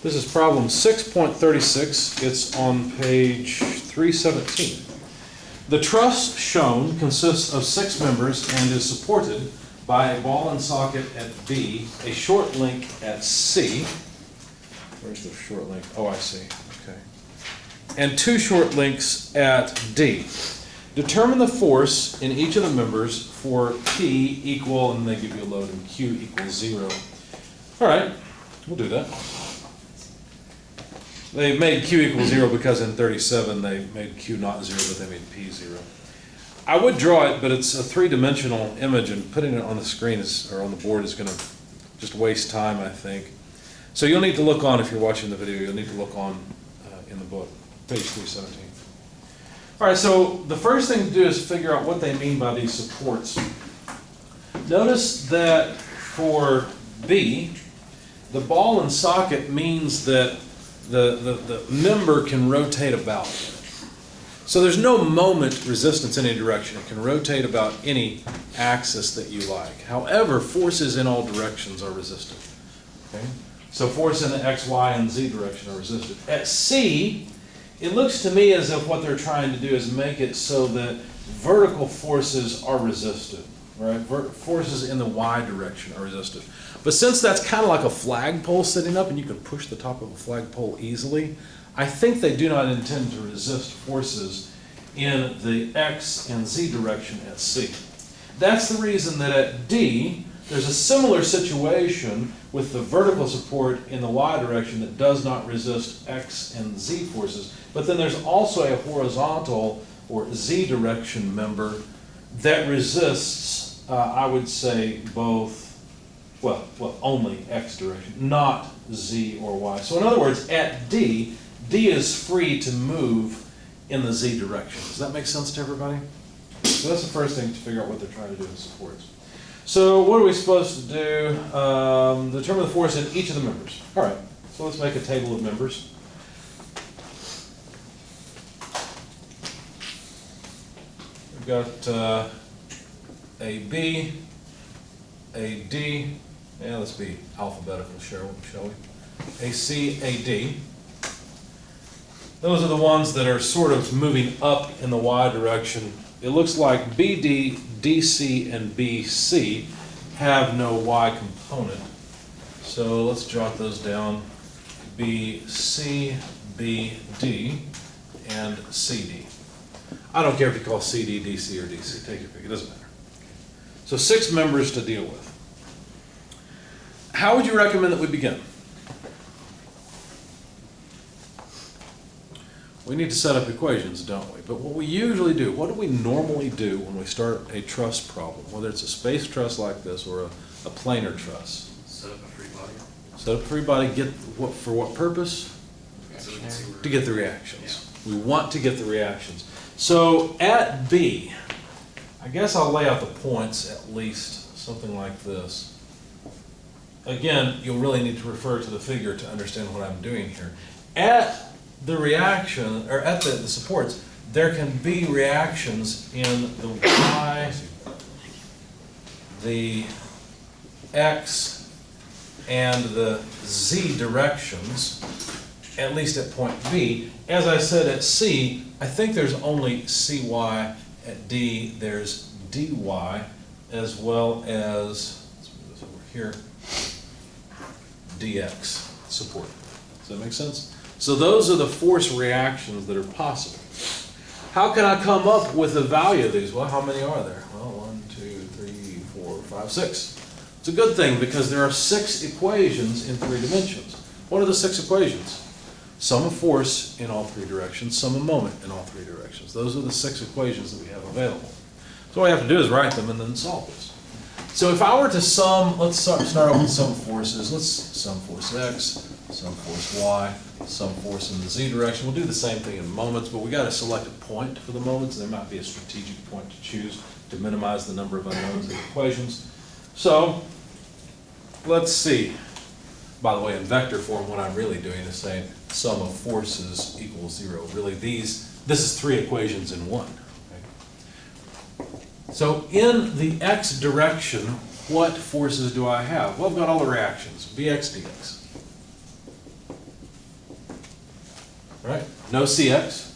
This is problem 6.36. It's on page 317. The truss shown consists of 6 members and is supported by a ball and socket at B, a short link at C. Where's the short link? Oh, I see. Okay. And 2 short links at D. Determine the force in each of the members for P equal, and they give you a load, and Q equals 0. All right, we'll do that. They made Q equal 0 because in 37 they made Q not 0, but they made P 0. I would draw it, but it's a 3-dimensional image, and putting it on the screen or on the board is going to just waste time, I think. So you'll need to look on, if you're watching the video, you'll need to look on in the book, page 317. All right, so the first thing to do is figure out what they mean by these supports. Notice that for B, the ball and socket means that the member can rotate about. So there's no moment resistance in any direction. It can rotate about any axis that you like. However, forces in all directions are resisted. Okay? So force in the X, Y, and Z direction are resisted. At C, it looks to me as if what they're trying to do is make it so that vertical forces are resisted. Right? Forces in the Y direction are resisted. But since that's kind of like a flagpole sitting up and you can push the top of a flagpole easily, I think they do not intend to resist forces in the X and Z direction at C. That's the reason that at D, there's a similar situation with the vertical support in the Y direction that does not resist X and Z forces. But then there's also a horizontal or Z direction member that resists, I would say, both, well, only X direction, not Z or Y. So in other words, at D, D is free to move in the Z direction. Does that make sense to everybody? So that's the first thing to figure out what they're trying to do with supports. So what are we supposed to do? Determine the force in each of the members. All right, so let's make a table of members. We've got a B, a D, yeah, let's be alphabetical, shall we? A C, a D. Those are the ones that are sort of moving up in the Y direction. It looks like BD, DC, and BC have no Y component. So let's jot those down. BC, BD, and CD. I don't care if you call CD, DC, or DC. Take your pick. It doesn't matter. So 6 members to deal with. How would you recommend that we begin? We need to set up equations, don't we? But what we usually do, what do we normally do when we start a truss problem, whether it's a space truss like this or a planar truss? Set up a free body. Set up a free body, for what purpose? To get the reactions. Yeah. We want to get the reactions. So at B, I guess I'll lay out the points at least, something like this. Again, you'll really need to refer to the figure to understand what I'm doing here. At the reaction, or at the supports, there can be reactions in the Y, the X, and the Z directions, at least at point B. As I said at C, I think there's only CY. At D, there's DY, as well as, let's move this over here, DX support. Does that make sense? So those are the force reactions that are possible. How can I come up with the value of these? Well, how many are there? Well, 1, 2, 3, 4, 5, 6. It's a good thing because there are 6 equations in 3 dimensions. What are the 6 equations? Sum of force in all 3 directions, sum of moment in all 3 directions. Those are the 6 equations that we have available. So all we have to do is write them and then solve this. So if I were to sum, let's start off with sum forces. Let's sum force X, sum force Y, sum force in the Z direction. We'll do the same thing in moments, but we got to select a point for the moments. There might be a strategic point to choose to minimize the number of unknowns in the equations. So let's see. By the way, in vector form, what I'm really doing is saying sum of forces equals 0. Really, this is 3 equations in 1. Okay? So in the X direction, what forces do I have? Well, I've got all the reactions, Bx dx. right? No CX.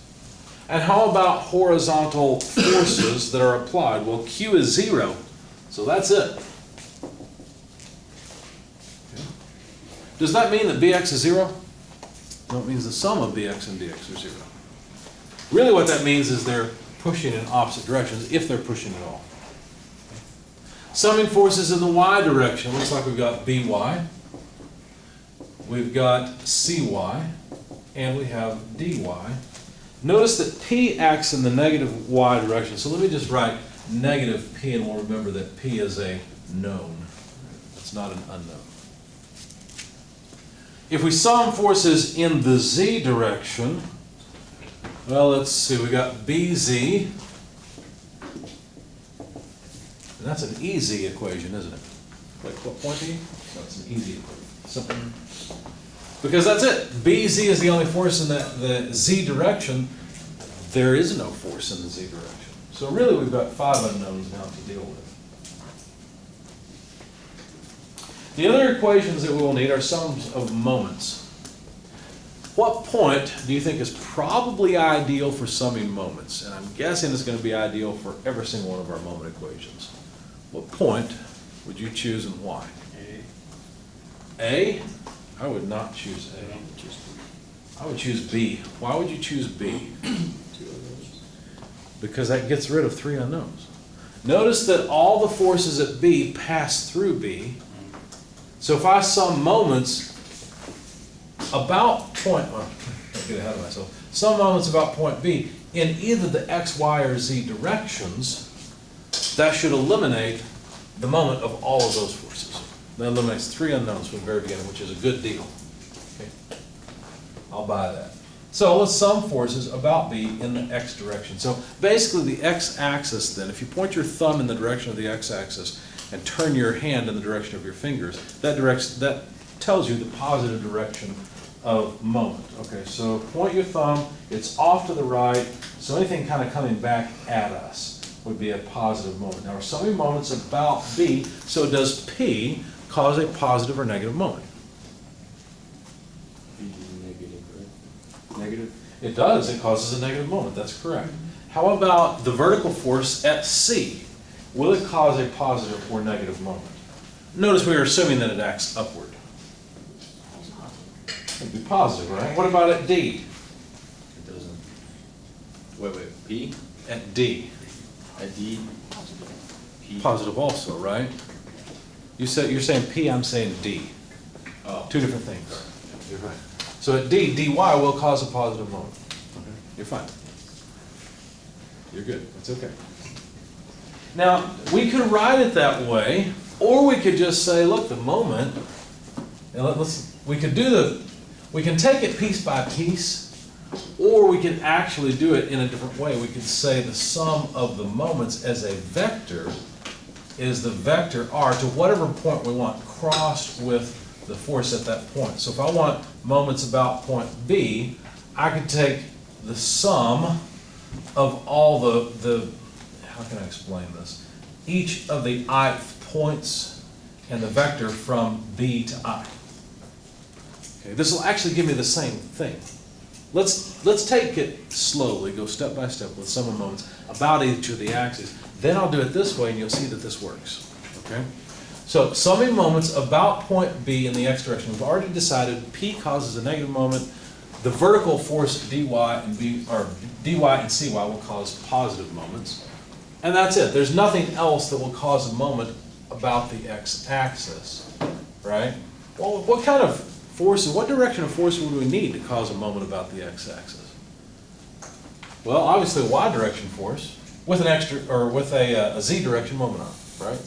And how about horizontal forces that are applied? Well, Q is 0, so that's it. Okay. Does that mean that Bx is 0? No, it means the sum of Bx and dx are 0. Really what that means is they're pushing in opposite directions, if they're pushing at all. Summing forces in the y direction. Looks like we've got By, we've got Cy, and we have dy. Notice that P acts in the negative y direction. So let me just write negative P, and we'll remember that P is a known. It's not an unknown. If we sum forces in the z direction, well, let's see, we got Bz, and that's an easy equation, isn't it? Like what point E? That's an easy equation. Simple. Because that's it. Bz is the only force in the z direction. There is no force in the z direction. So really we've got 5 unknowns now to deal with. The other equations that we will need are sums of moments. What point do you think is probably ideal for summing moments? And I'm guessing it's going to be ideal for every single one of our moment equations. What point would you choose and why? A? I would not choose A. I would choose B. Why would you choose B? Because that gets rid of 3 unknowns. Notice that all the forces at B pass through B. So if I sum moments about point, well, don't get ahead of myself, some moments about point B in either the x, y, or z directions, that should eliminate the moment of all of those forces. That eliminates 3 unknowns from the very beginning, which is a good deal. Okay. I'll buy that. So let's sum forces about B in the x direction. So basically the x-axis then, if you point your thumb in the direction of the x-axis and turn your hand in the direction of your fingers, that tells you the positive direction of moment. Okay, so point your thumb, it's off to the right, so anything kind of coming back at us would be a positive moment. Now we're summing moments about B, so does P cause a positive or negative moment? Negative, right? Negative? It does, it causes a negative moment, that's correct. How about the vertical force at C? Will it cause a positive or negative moment? Notice we are assuming that it acts upward. It'd be positive, right? What about at D? It doesn't. Wait, P? At D. At D? P? Positive also, right? You're saying P, I'm saying D. Oh. 2 different things. You're right. So at D, dy will cause a positive moment. Okay. You're fine. You're good. That's okay. Now, we could write it that way, or we could just say, look, the moment, and we can take it piece by piece, or we can actually do it in a different way. We could say the sum of the moments as a vector is the vector r to whatever point we want, crossed with the force at that point. So if I want moments about point B, I could take the sum of all the how can I explain this? Each of the ith points and the vector from B to I. Okay, this will actually give me the same thing. Let's take it slowly, go step by step with sum of moments about each of the axes. Then I'll do it this way and you'll see that this works. Okay? So summing moments about point B in the x direction. We've already decided P causes a negative moment. The vertical force dy and cy will cause positive moments. And that's it. There's nothing else that will cause a moment about the x-axis, right? Well, what kind of forces, what direction of force would we need to cause a moment about the x-axis? Well, obviously a y-direction force with a z-direction moment arm, right?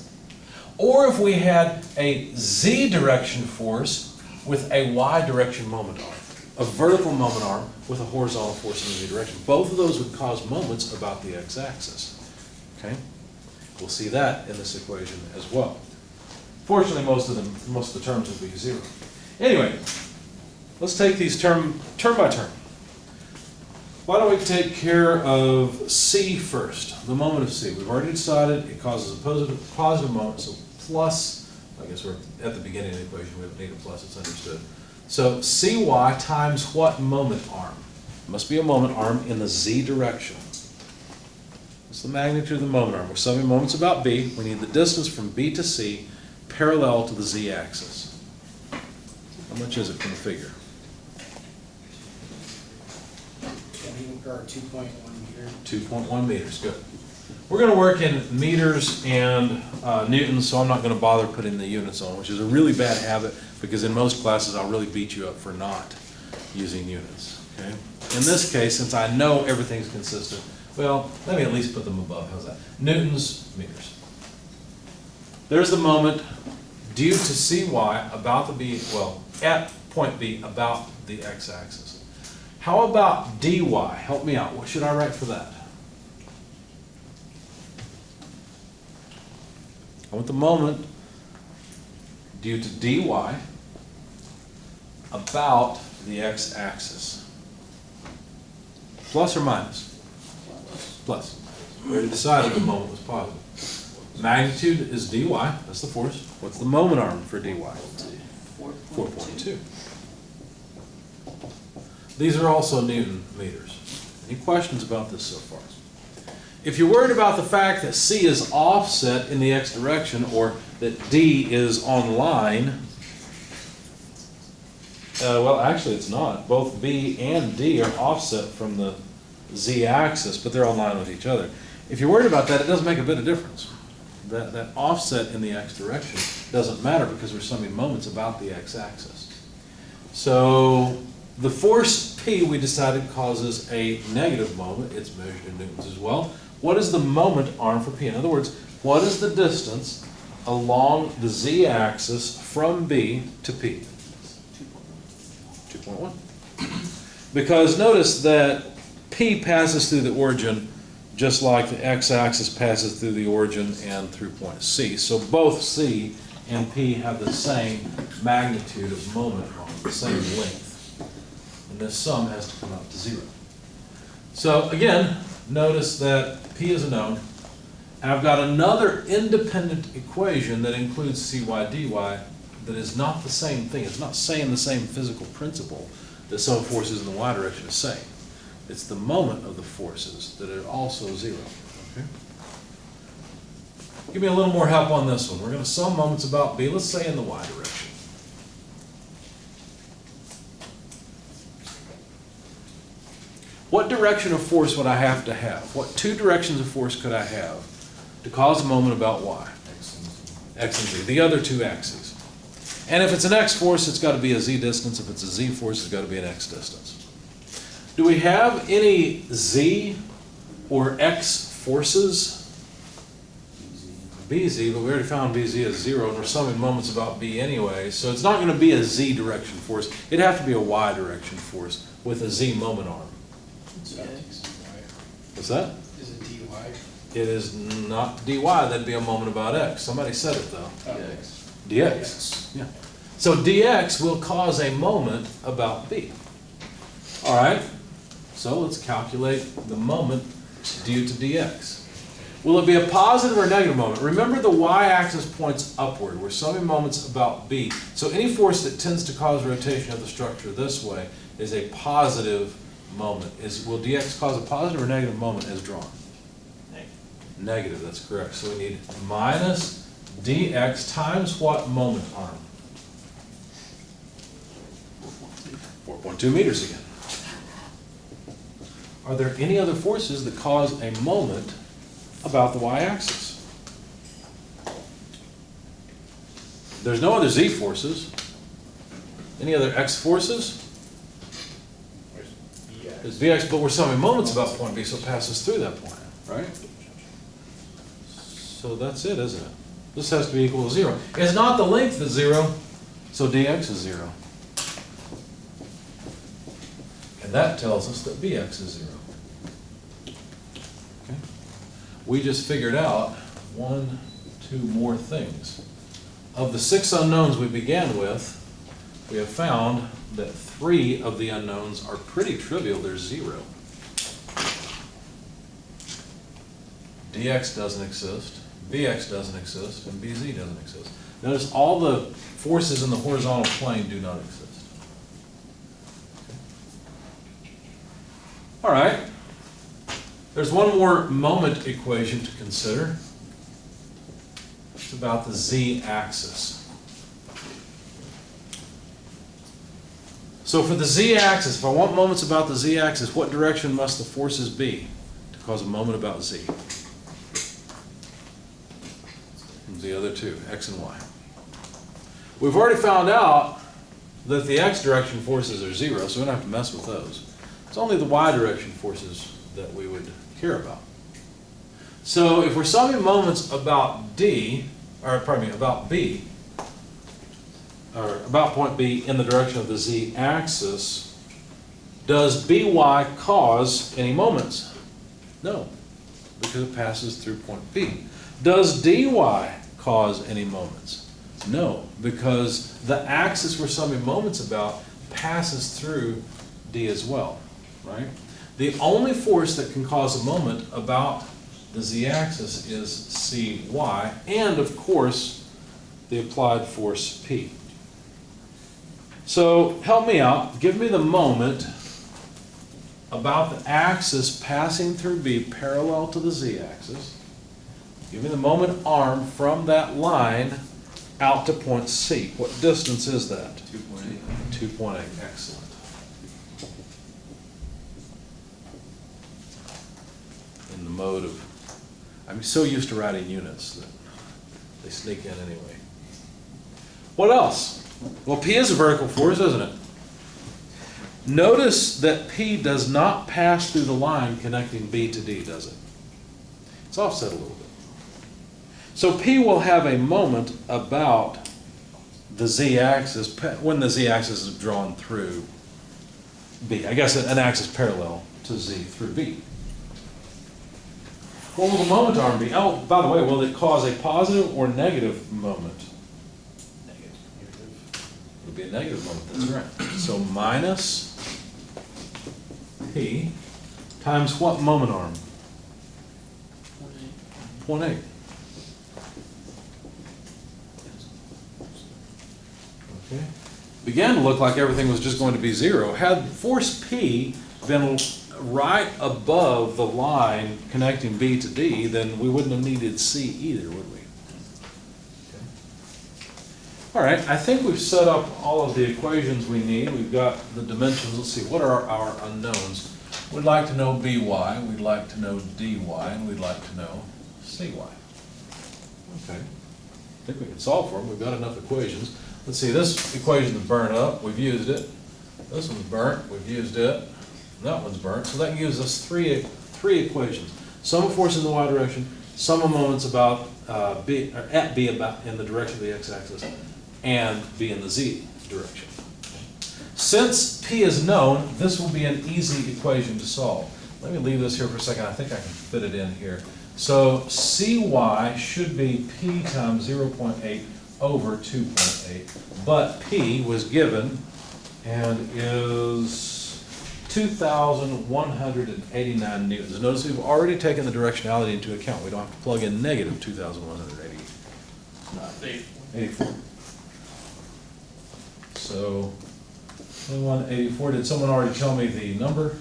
Or if we had a z-direction force with a y-direction moment arm, a vertical moment arm with a horizontal force in the z-direction. Both of those would cause moments about the x-axis. Okay? We'll see that in this equation as well. Fortunately, most of the terms will be 0. Anyway, let's take these term by term. Why don't we take care of C first, the moment of C. We've already decided it causes a positive moment, so plus, I guess we're at the beginning of the equation, we don't need a plus, it's understood. So Cy times what moment arm? Must be a moment arm in the z direction. What's the magnitude of the moment arm? We're summing moments about B. We need the distance from B to C parallel to the z-axis. How much is it from the figure? 2.1 meters. 2.1 meters, good. We're going to work in meters and newtons, so I'm not going to bother putting the units on, which is a really bad habit because in most classes I'll really beat you up for not using units. Okay? In this case, since I know everything's consistent, well, let me at least put them above. How's that? Newtons, meters. There's the moment due to Cy about the B, well, at point B about the x-axis. How about dy? Help me out. What should I write for that? I want the moment due to dy about the x-axis. Plus or minus? Plus. We already decided the moment was positive. Magnitude is dy, that's the force. What's the moment arm for dy? 4.2. These are also Newton meters. Any questions about this so far? If you're worried about the fact that C is offset in the x direction or that D is on line, well, actually it's not. Both B and D are offset from the z-axis, but they're on line with each other. If you're worried about that, it doesn't make a bit of difference. That offset in the x direction doesn't matter because we're summing moments about the x-axis. So the force P, we decided, causes a negative moment. It's measured in newtons as well. What is the moment arm for P? In other words, what is the distance along the z-axis from B to P? 2.1. Because notice that P passes through the origin just like the x-axis passes through the origin and through point C. So both C and P have the same magnitude of moment arm, the same length. And this sum has to come out to 0. So again, notice that P is a known, and I've got another independent equation that includes Cy dy that is not the same thing. It's not saying the same physical principle that some forces in the y direction is saying. It's the moment of the forces that are also 0. Okay? Give me a little more help on this one. We're going to sum moments about B, let's say in the y direction. What direction of force would I have to have? What two directions of force could I have to cause a moment about y? X and z, the other two axes. And if it's an x force, it's got to be a z distance. If it's a z force, it's got to be an x distance. Do we have any z or x forces? Bz, but we already found Bz as 0, and we're summing moments about B anyway, so it's not going to be a z direction force. It'd have to be a y direction force with a z moment arm. What's that? Is it dy? It is not dy, that'd be a moment about x. Somebody said it though. Dx. Dx, yeah. So dx will cause a moment about B. All right, so let's calculate the moment due to dx. Will it be a positive or a negative moment? Remember the y-axis points upward. We're summing moments about B. So any force that tends to cause rotation of the structure this way is a positive moment. Will dx cause a positive or negative moment as drawn? Negative, that's correct. So we need minus dx times what moment arm? 4.2 meters again. Are there any other forces that cause a moment about the y-axis? There's no other z forces. Any other x forces? There's bx, but we're summing moments about point B, so it passes through that point, right? So that's it, isn't it? This has to be equal to 0. It's not the length that's 0, so dx is 0. And that tells us that bx is 0. Okay. We just figured out 2 more things. Of the 6 unknowns we began with, we have found that 3 of the unknowns are pretty trivial. They're 0. dx doesn't exist, bx doesn't exist, and bz doesn't exist. Notice all the forces in the horizontal plane do not exist. All right. There's one more moment equation to consider. It's about the z-axis. So for the z-axis, if I want moments about the z-axis, what direction must the forces be to cause a moment about z? The other two, x and y. We've already found out that the x direction forces are 0, so we don't have to mess with those. It's only the y direction forces that we would care about. So if we're summing moments about d, or pardon me, about b, or about point B in the direction of the z-axis, does by cause any moments? No, because it passes through point B. Does dy cause any moments? No, because the axis we're summing moments about passes through D as well, right? The only force that can cause a moment about the z-axis is Cy, and of course, the applied force P. So help me out, give me the moment about the axis passing through B parallel to the z-axis. Give me the moment arm from that line out to point C. What distance is that? 2.8. 2.8, excellent. In the mode of, I'm so used to writing units that they sneak in anyway. What else? Well, P is a vertical force, isn't it? Notice that P does not pass through the line connecting B to D, does it? It's offset a little bit. So P will have a moment about the z-axis when the z-axis is drawn through B. I guess an axis parallel to Z through B. What will the moment arm be? Oh, by the way, will it cause a positive or negative moment? It'll be a negative moment, that's right. So minus P times what moment arm? 0.8. Okay. Began to look like everything was just going to be 0. Had force P been right above the line connecting B to D, then we wouldn't have needed C either, would we? Okay. All right, I think we've set up all of the equations we need. We've got the dimensions. Let's see, what are our unknowns? We'd like to know by, we'd like to know dy, and we'd like to know cy. Okay, I think we can solve for them. We've got enough equations. Let's see, this equation is burnt up. We've used it. This one's burnt. We've used it. That one's burnt. So that gives us three equations. Sum of force in the y direction, sum of moments about B, or at B about in the direction of the x-axis, and B in the z direction. Since P is known, this will be an easy equation to solve. Let me leave this here for a second. I think I can fit it in here. So Cy should be P times 0.8 over 2.8, but P was given and is 2,189 newtons. Notice we've already taken the directionality into account. We don't have to plug in negative 2,184. So 2184, did someone already tell me the number?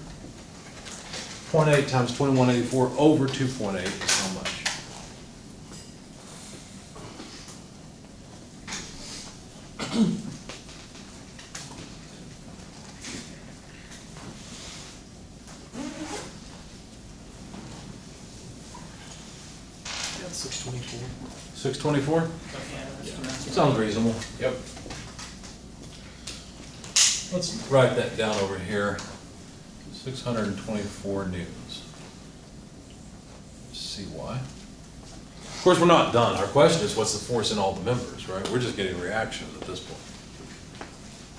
0.8 times 2184 over 2.8 is how much? That's 624. 624? Yeah. Sounds reasonable. Yep. Let's write that down over here. 624 newtons. Cy. Of course, we're not done. Our question is, what's the force in all the members, right? We're just getting reactions at this point.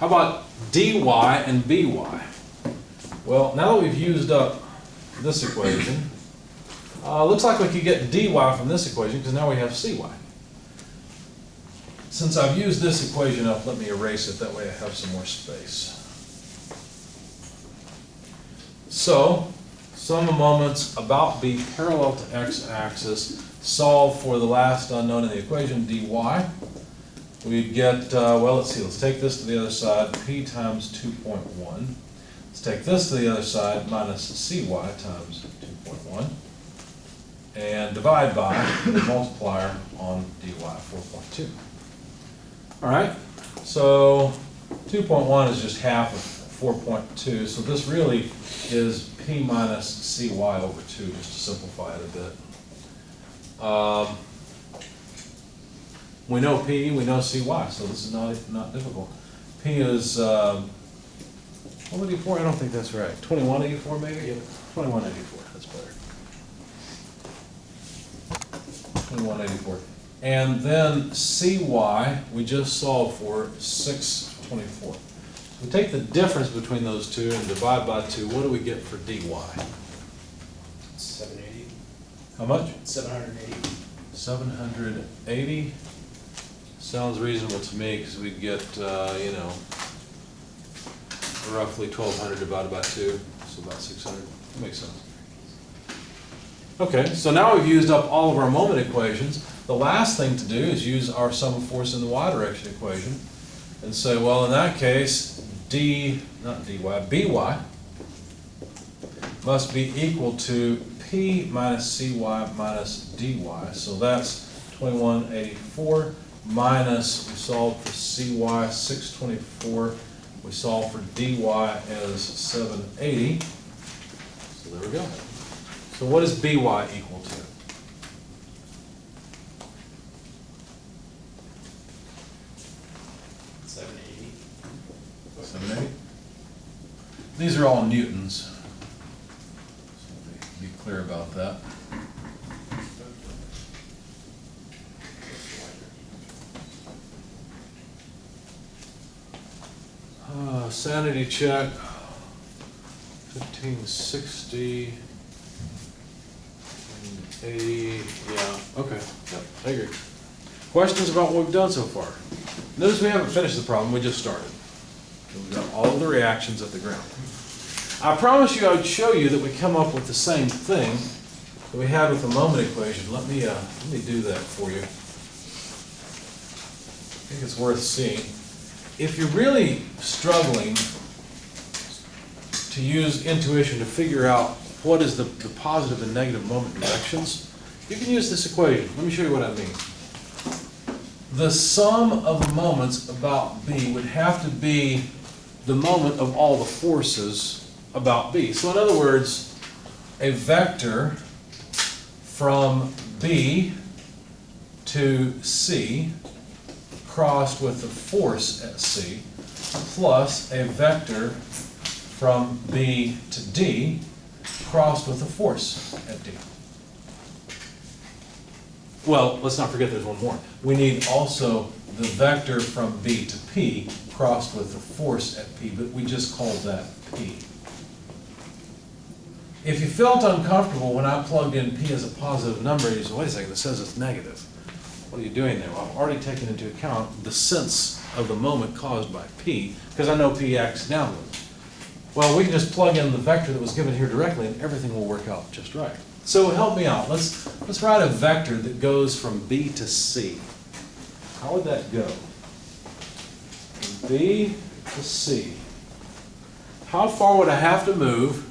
How about dy and by? Well, now that we've used up this equation, looks like we could get dy from this equation because now we have cy. Since I've used this equation up, let me erase it. That way I have some more space. So, sum of moments about B parallel to x-axis, solve for the last unknown in the equation, dy. We'd get, well, let's see, let's take this to the other side, P times 2.1. Let's take this to the other side, minus cy times 2.1, and divide by the multiplier on dy, 4.2. All right, so 2.1 is just half of 4.2, so this really is p minus cy over 2, just to simplify it a bit. We know p, we know cy, so this is not difficult. P is, what would 84? I don't think that's right. 2184 maybe? Yep. 2184, that's better. 2184. And then cy, we just solved for 624. We take the difference between those two and divide by 2. What do we get for dy? 780. How much? 780. 780. Sounds reasonable to me because we'd get, you know, roughly 1,200 divided by 2, so about 600. That makes sense. Okay, so now we've used up all of our moment equations. The last thing to do is use our sum of force in the y direction equation and say, well, in that case, by must be equal to p minus cy minus dy. So that's 2184 minus, we solved for cy 624, we solved for dy as 780. So there we go. So what is by equal to? 780. 780? These are all newtons. So let me be clear about that. Sanity check, 1560, 80, yeah, okay, yep, I agree. Questions about what we've done so far? Notice we haven't finished the problem, we just started. We've got all of the reactions at the ground. I promised you I would show you that we come up with the same thing that we had with the moment equation. Let me do that for you. I think it's worth seeing. If you're really struggling to use intuition to figure out what is the positive and negative moment directions, you can use this equation. Let me show you what I mean. The sum of the moments about B would have to be the moment of all the forces about B. So in other words, a vector from B to C crossed with the force at C, plus a vector from B to D crossed with the force at D. Well, let's not forget there's one more. We need also the vector from B to P crossed with the force at P, but we just called that P. If you felt uncomfortable when I plugged in P as a positive number, you said, wait a second, it says it's negative. What are you doing there? Well, I've already taken into account the sense of the moment caused by P, because I know P acts downward. Well, we can just plug in the vector that was given here directly, and everything will work out just right. So help me out. Let's write a vector that goes from B to C. How would that go? From B to C. How far would I have to move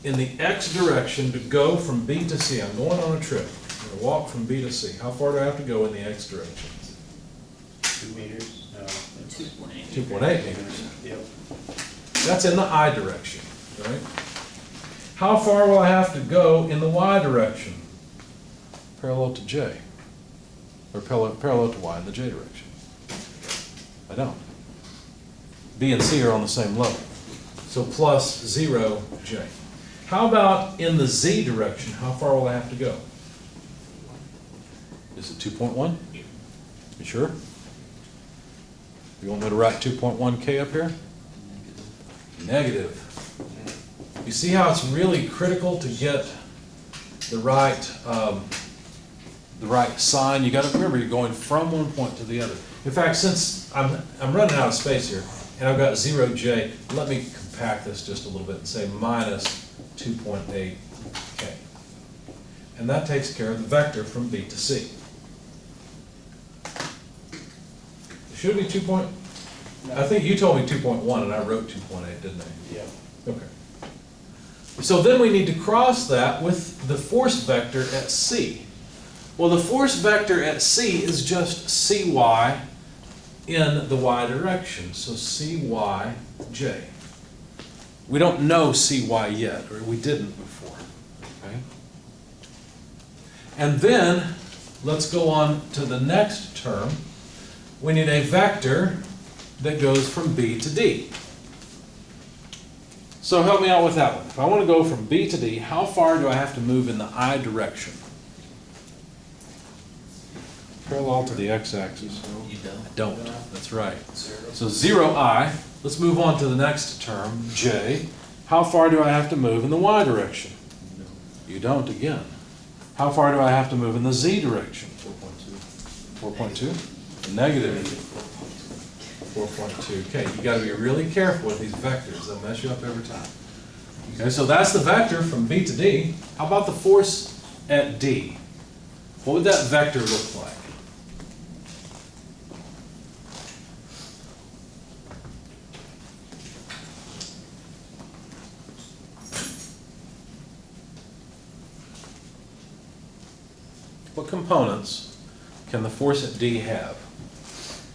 in the x direction to go from B to C? I'm going on a trip. I'm going to walk from B to C. How far do I have to go in the x direction? 2 meters? No. 2.8. 2.8 meters. Yep. That's in the I direction, right? How far will I have to go in the y direction? Parallel to J. Or parallel to y in the J direction. I don't. B and C are on the same level. So plus 0J. How about in the z direction? How far will I have to go? Is it 2.1? You sure? You want me to write 2.1K up here? Negative. You see how it's really critical to get the right sign? You got to remember you're going from one point to the other. In fact, since I'm running out of space here, and I've got 0J, let me compact this just a little bit and say minus 2.8K. And that takes care of the vector from B to C. Should it be 2. I think you told me 2.1 and I wrote 2.8, didn't I? Yep. Okay. So then we need to cross that with the force vector at C. Well, the force vector at C is just Cy in the y direction, so Cyj. We don't know Cy yet, or we didn't before, okay? And then, let's go on to the next term. We need a vector that goes from B to D. So help me out with that one. If I want to go from B to D, how far do I have to move in the I direction? Parallel to the x-axis. You I don't, that's right. So 0I, let's move on to the next term, J. How far do I have to move in the y direction? You don't again. How far do I have to move in the z direction? 4.2. 4.2? Negative 4.2. Okay, you got to be really careful with these vectors. They'll mess you up every time. Okay, so that's the vector from B to D. How about the force at D? What would that vector look like? What components can the force at D have?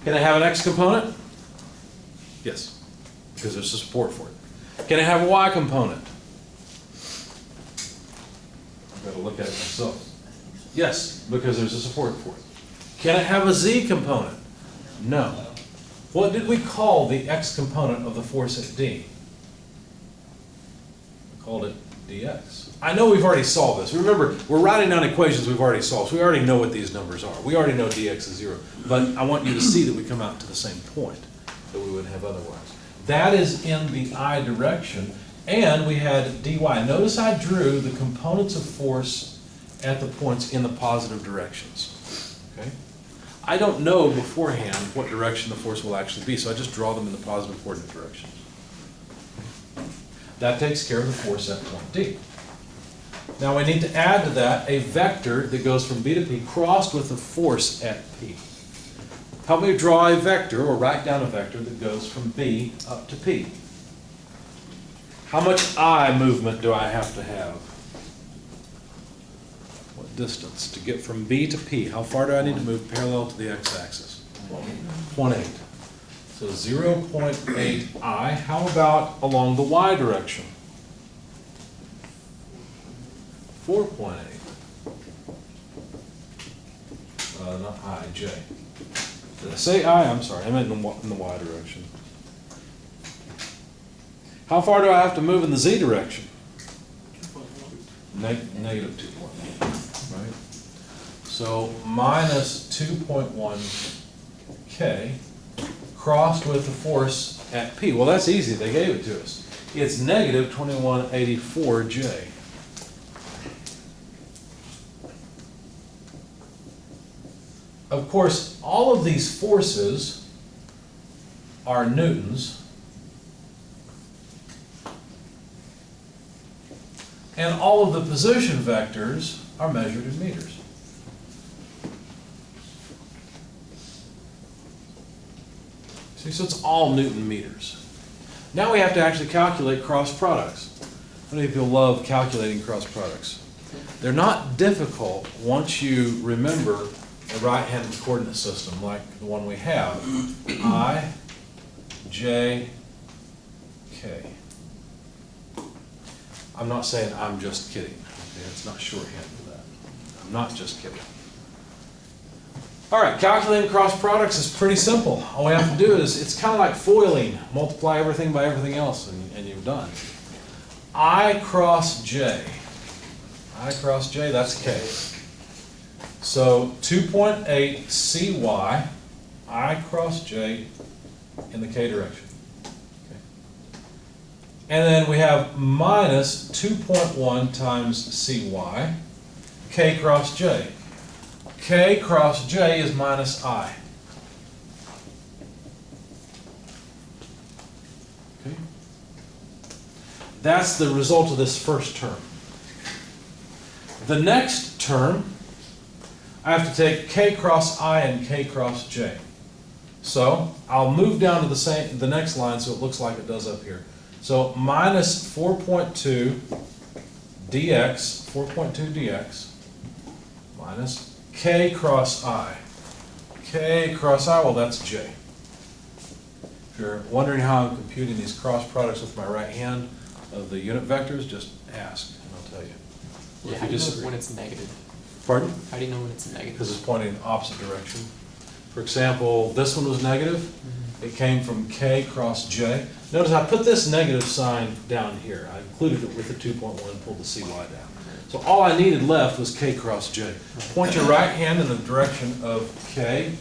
Can it have an x component? Yes, because there's a support for it. Can it have a y component? I've got to look at it myself. Yes, because there's a support for it. Can it have a z component? No. What did we call the x component of the force at D? We called it dx. I know we've already solved this. Remember, we're writing down equations we've already solved, so we already know what these numbers are. We already know dx is 0. But I want you to see that we come out to the same point that we would have otherwise. That is in the I direction, and we had dy. Notice I drew the components of force at the points in the positive directions. Okay? I don't know beforehand what direction the force will actually be, so I just draw them in the positive coordinate directions. That takes care of the force at point D. Now we need to add to that a vector that goes from B to P crossed with the force at P. Help me draw a vector, or write down a vector that goes from B up to P. How much I movement do I have to have? What distance to get from B to P? How far do I need to move parallel to the x-axis? 0.8. So 0.8 I. How about along the y direction? 4.8. Not I, J. Did I say I? I'm sorry, I meant in the y direction. How far do I have to move in the z direction? Negative 2.1, right? So minus 2.1 K crossed with the force at P. Well, that's easy. They gave it to us. It's negative 2184 J. Of course, all of these forces are newtons, and all of the position vectors are measured in meters. See, so it's all Newton meters. Now we have to actually calculate cross products. How many people love calculating cross products? They're not difficult once you remember a right-hand coordinate system like the one we have. I, J, K. I'm not saying I'm just kidding. Okay? It's not shorthand for that. I'm not just kidding. All right, calculating cross products is pretty simple. All we have to do is, it's kind of like foiling. Multiply everything by everything else, and you've done. I cross J. I cross J, that's K. So 2.8 Cy, I cross J in the K direction. Okay. And then we have minus 2.1 times Cy, K cross J. K cross J is minus I. Okay. That's the result of this first term. The next term, I have to take K cross I and K cross J. So I'll move down to the next line so it looks like it does up here. So minus 4.2 dx, 4.2 dx, minus k cross I. K cross I, well, that's j. If you're wondering how I'm computing these cross products with my right hand of the unit vectors, just ask, and I'll tell you. Yeah, If how you do you know disagree. when it's negative? Pardon? How do you know when it's negative? Because it's pointing in the opposite direction. For example, this one was negative. Mhm. It came from k cross j. Notice I put this negative sign down here. I included it with the 2.1 and pulled the cy down. So all I needed left was k cross j. Point your right hand in the direction of k.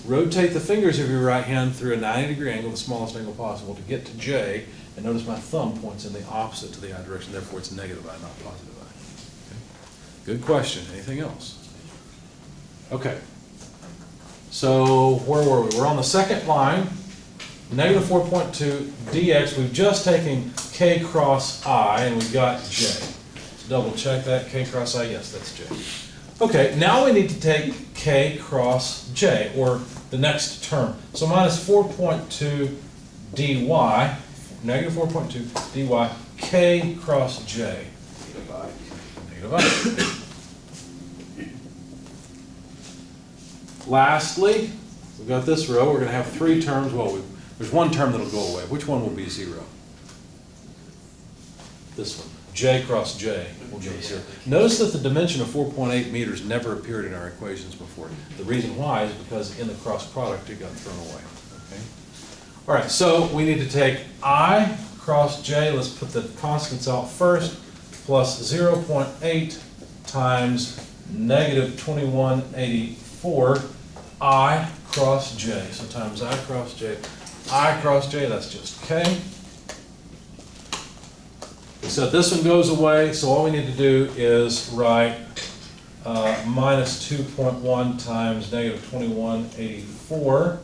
Rotate the fingers of your right hand through a 90-degree angle, the smallest angle possible, to get to j. And notice my thumb points in the opposite to the I direction, therefore it's negative I, not positive I. Okay. Good question. Anything else? Okay. So where were we? We're on the second line. Negative 4.2 dx. We've just taken k cross I and we've got j. So double check that. K cross I, yes, that's j. Okay, now we need to take k cross j, or the next term. So minus 4.2 dy, negative 4.2 dy, k cross j. Negative I. Lastly, we've got this row. We're going to have three terms. Well, there's one term that'll go away. Which one will be 0? This one. J cross j will give us 0. Notice that the dimension of 4.8 meters never appeared in our equations before. The reason why is because in the cross product it got thrown away. Okay? All right, so we need to take I cross j. Let's put the constants out first. Plus 0.8 times negative 2184 I cross j. So times I cross j. I cross j, that's just k. We said this one goes away, so all we need to do is write minus 2.1 times negative 2184.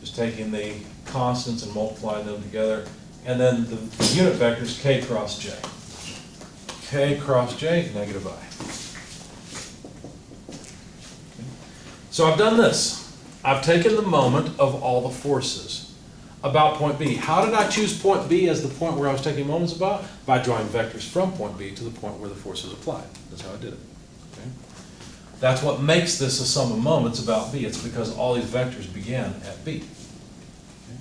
Just taking the constants and multiplying them together. And then the unit vector is k cross j. K cross j, negative I. So I've done this. I've taken the moment of all the forces about point B. How did I choose point B as the point where I was taking moments about? By drawing vectors from point B to the point where the force is applied. That's how I did it. Okay? That's what makes this a sum of moments about B. It's because all these vectors began at B. Okay?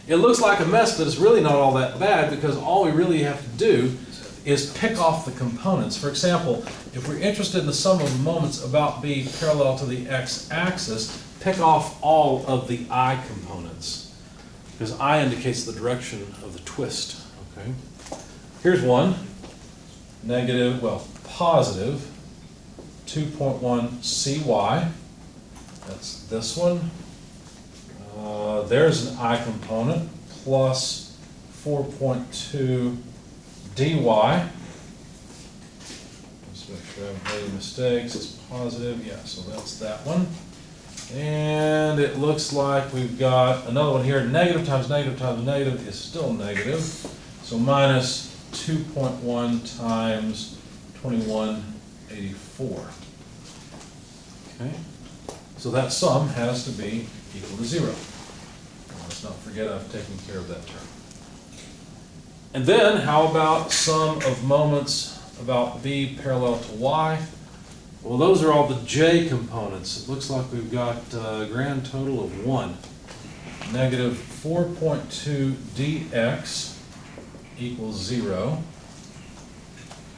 It looks like a mess, but it's really not all that bad because all we really have to do is pick off the components. For example, if we're interested in the sum of moments about B parallel to the x-axis, pick off all of the I components. Because I indicates the direction of the twist. Okay. Here's one. Negative, well, positive 2.1 cy. That's this one. There's an I component plus 4.2 dy. Let's make sure I haven't made any mistakes. It's positive. Yeah, so that's that one. And it looks like we've got another one here. Negative times negative is still negative. So minus 2.1 times 2184. Okay. So that sum has to be equal to 0. Let's not forget I've taken care of that term. And then how about sum of moments about B parallel to Y? Well, those are all the j components. It looks like we've got a grand total of 1. Negative 4.2 dx equals 0.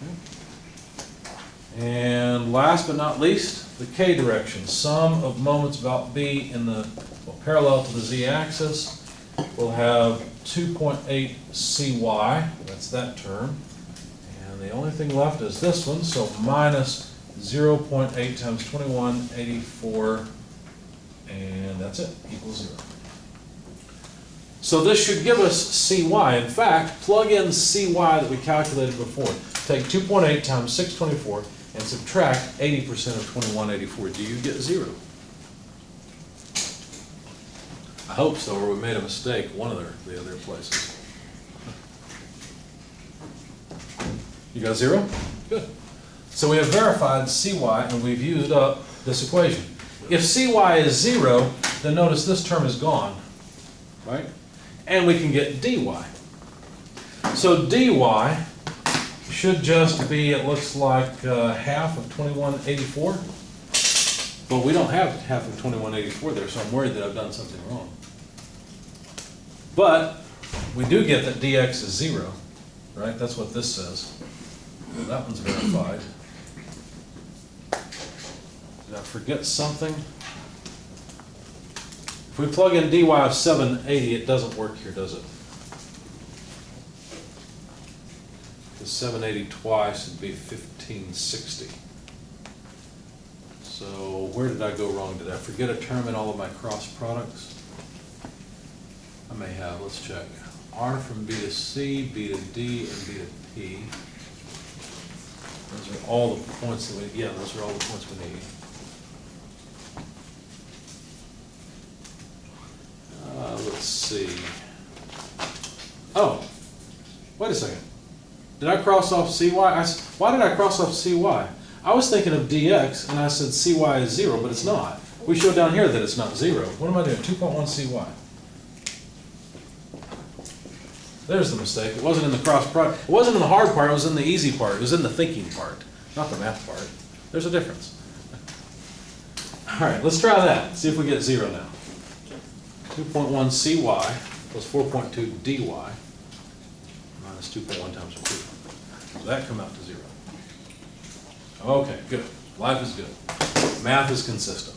Okay. And last but not least, the k direction. Sum of moments about B in the parallel to the z-axis will have 2.8 cy. That's that term. And the only thing left is this one, so minus 0.8 times 2184, and that's it, equals 0. So this should give us cy. In fact, plug in cy that we calculated before. Take 2.8 times 624 and subtract 80% of 2184. Do you get 0? I hope so, or we made a mistake one of the other places. You got 0? Good. So we have verified cy, and we've used up this equation. If cy is 0, then notice this term is gone, right? And we can get dy. So dy should just be, it looks like half of 2184. But we don't have half of 2184 there, so I'm worried that I've done something wrong. But we do get that dx is 0, right? That's what this says. Well, that one's verified. Did I forget something? If we plug in dy of 780, it doesn't work here, does it? Because 780 twice would be 1560. So where did I go wrong? Did I forget a term in all of my cross products? I may have. Let's check. R from B to C, B to D, and B to P. Those are all the points that we, yeah, those are all the points we need. Let's see. Oh, wait a second. Did I cross off CY? Why did I cross off CY? I was thinking of DX and I said CY is 0, but it's not. We showed down here that it's not 0. What am I doing? 2.1 CY. There's the mistake. It wasn't in the cross product. It wasn't in the hard part, it was in the easy part. It was in the thinking part, not the math part. There's a difference. All right, let's try that. See if we get 0 now. 2.1 CY plus 4.2 DY minus 2.1 times 2. So that come out to 0. Okay, good. Life is good. Math is consistent.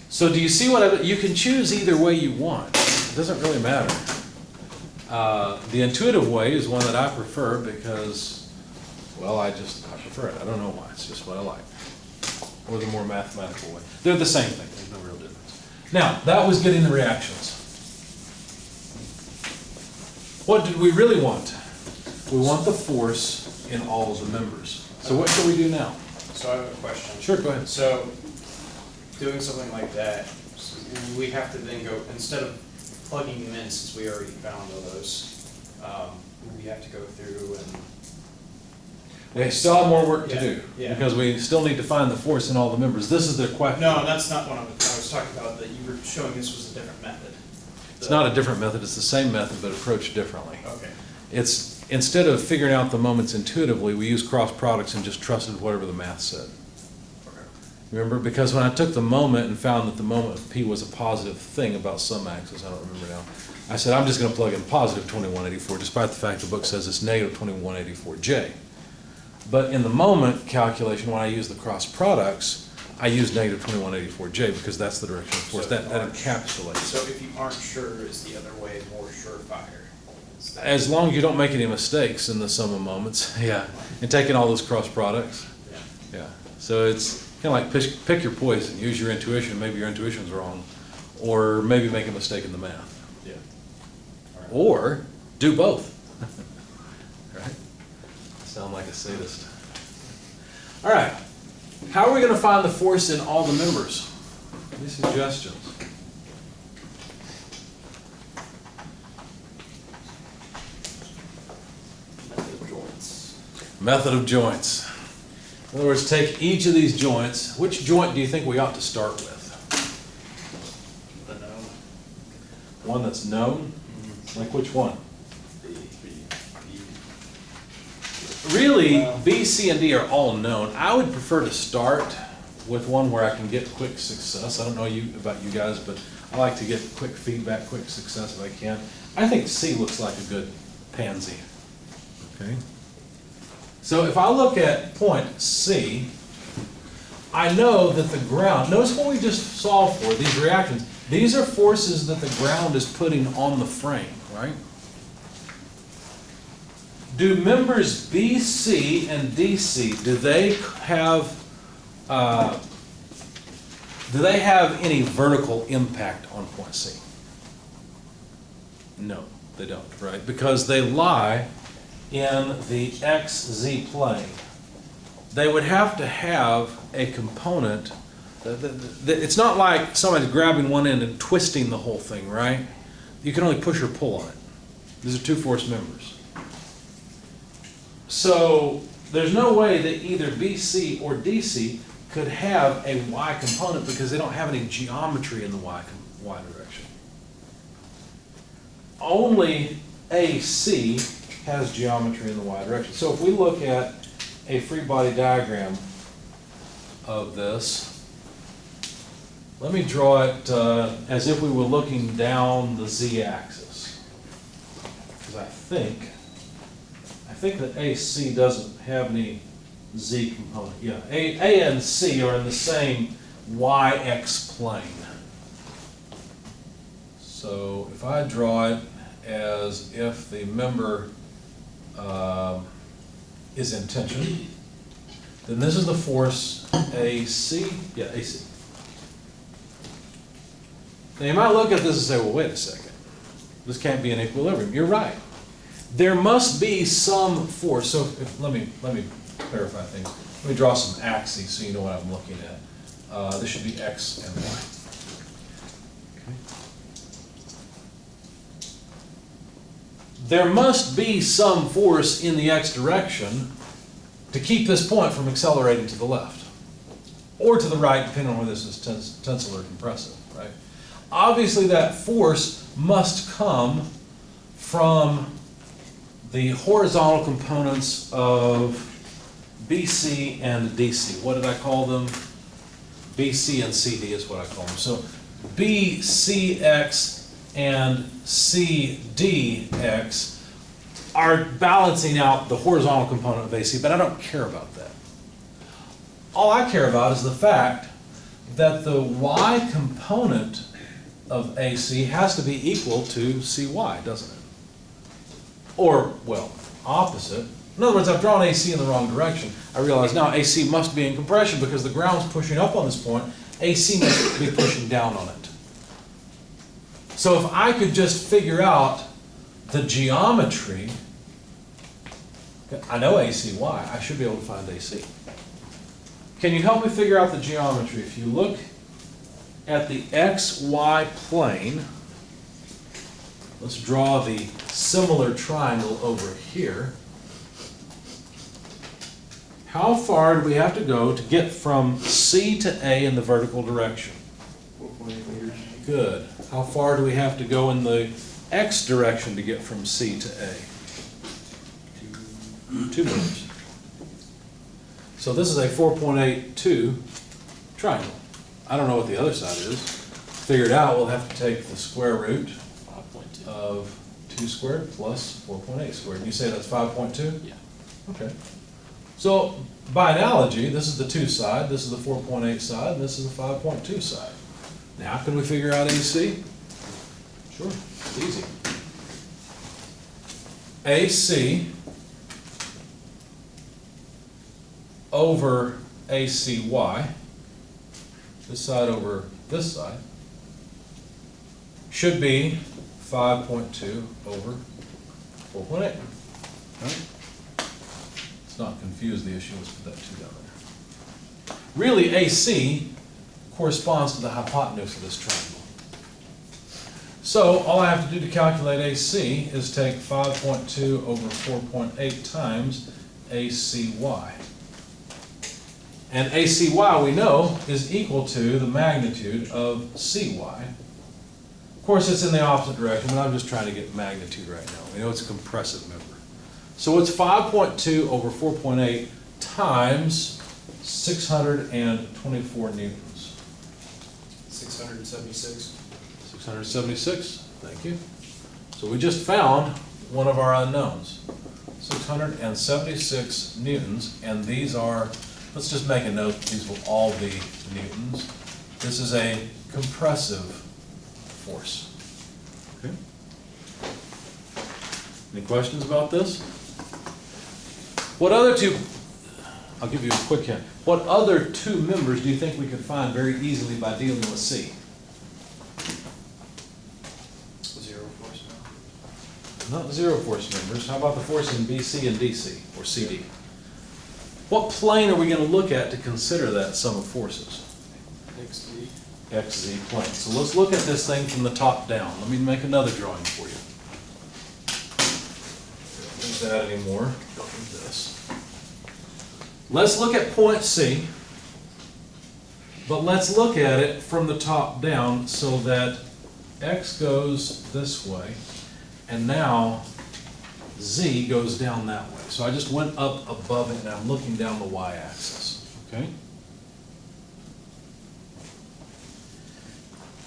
So do you see what you can choose either way you want. It doesn't really matter. The intuitive way is one that I prefer because, well, I prefer it. I don't know why. It's just what I like. Or the more mathematical way. They're the same thing. There's no real difference. Now, that was getting the reactions. What did we really want? We want the force in all of the members. So what should we do now? So I have a question. Sure, go ahead. So, doing something like that, we have to then go, instead of plugging them in, since we already found all those, we have to go through and, They still have more work to Yeah, do. yeah. Because we still need to find the force in all the members. This is their question. no, that's not what I was talking about, that you were showing this was a different method. It's not a different method, it's the same method, but approached differently. Okay. It's, instead of figuring out the moments intuitively, we used cross products and just trusted whatever the math said. Remember, because when I took the moment and found that the moment of P was a positive thing about some axis, I don't remember now, I said, I'm just going to plug in positive 2184, despite the fact the book says it's negative 2184J. But in the moment calculation, when I use the cross products, I use negative 2184J because that's the direction of force. So That if you aren't- encapsulates. So if you aren't sure, is the other way more surefire? Is that- As long as you don't make any mistakes in the sum of moments, yeah, and taking all those cross products, Yeah. yeah. So it's kind of like pick your poison, use your intuition, maybe your intuition's wrong, or maybe make a mistake in the math. Yeah. Or do both. Right? I sound like a sadist. All right. How are we going to find the force in all the members? Any suggestions? Method of joints. Method of joints. In other words, take each of these joints. Which joint do you think we ought to start with? The known. One that's known? Like which one? Really, B, C, and D are all known. I would prefer to start with one where I can get quick success. I don't know about you guys, but I like to get quick feedback, quick success if I can. I think C looks like a good pansy. Okay. So if I look at point C, I know that the ground, notice what we just solved for, these reactions. These are forces that the ground is putting on the frame, right? Do members BC and DC, do they have any vertical impact on point C? No, they don't, right? Because they lie in the XZ plane. They would have to have a component. It's not like somebody's grabbing one end and twisting the whole thing, right? You can only push or pull on it. These are two force members. So there's no way that either BC or DC could have a Y component because they don't have any geometry in the Y direction. Only AC has geometry in the y direction. So if we look at a free body diagram of this, let me draw it as if we were looking down the z-axis. Because I think that AC doesn't have any z component. Yeah, A and C are in the same yx plane. So if I draw it as if the member is in tension, then this is the force AC. Yeah, AC. Now you might look at this and say, well, wait a second. This can't be in equilibrium. You're right. There must be some force. So let me clarify things. Let me draw some axes so you know what I'm looking at. This should be X and Y. Okay. There must be some force in the X direction to keep this point from accelerating to the left or to the right, depending on whether this is tensile or compressive, right? Obviously, that force must come from the horizontal components of BC and DC. What did I call them? BC and CD is what I call them. So BCX and CDX are balancing out the horizontal component of AC, but I don't care about that. All I care about is the fact that the Y component of AC has to be equal to CY, doesn't it? Or, well, opposite. In other words, I've drawn AC in the wrong direction. I realize now AC must be in compression because the ground's pushing up on this point. AC must be pushing down on it. So if I could just figure out the geometry, I know ACY, I should be able to find AC. Can you help me figure out the geometry? If you look at the XY plane, let's draw the similar triangle over here. How far do we have to go to get from C to A in the vertical direction? 4.8 meters. Good. How far do we have to go in the X direction to get from C to A? 2 meters. So this is a 4.82 triangle. I don't know what the other side is. Figure it out, we'll have to take the square root 5.2. of 2 squared plus 4.8 squared. And you say that's 5.2? Yeah. Okay. So by analogy, this is the 2 side, this is the 4.8 side, and this is the 5.2 side. Now can we figure out AC? Sure, it's easy. AC over ACY, this side over this side, should be 5.2 over 4.8. Right? Let's not confuse the issue, let's put that 2 down there. Really, AC corresponds to the hypotenuse of this triangle. So all I have to do to calculate AC is take 5.2 over 4.8 times ACY. And ACY, we know, is equal to the magnitude of CY. Of course, it's in the opposite direction, but I'm just trying to get magnitude right now. We know it's a compressive member. So it's 5.2 over 4.8 times 624 newtons. 676. 676, thank you. So we just found one of our unknowns. 676 newtons, and these are, let's just make a note, these will all be newtons. This is a compressive force. Okay. Any questions about this? What other two, I'll give you a quick hint. What other 2 members do you think we could find very easily by dealing with C? 0 force now. Not 0 force members. How about the force in BC and DC, or CD? What plane are we going to look at to consider that sum of forces? XD. XZ plane. So let's look at this thing from the top down. Let me make another drawing for you. Don't need that anymore. Don't need this. Let's look at point C, but let's look at it from the top down so that X goes this way, and now Z goes down that way. So I just went up above it and I'm looking down the y-axis, okay?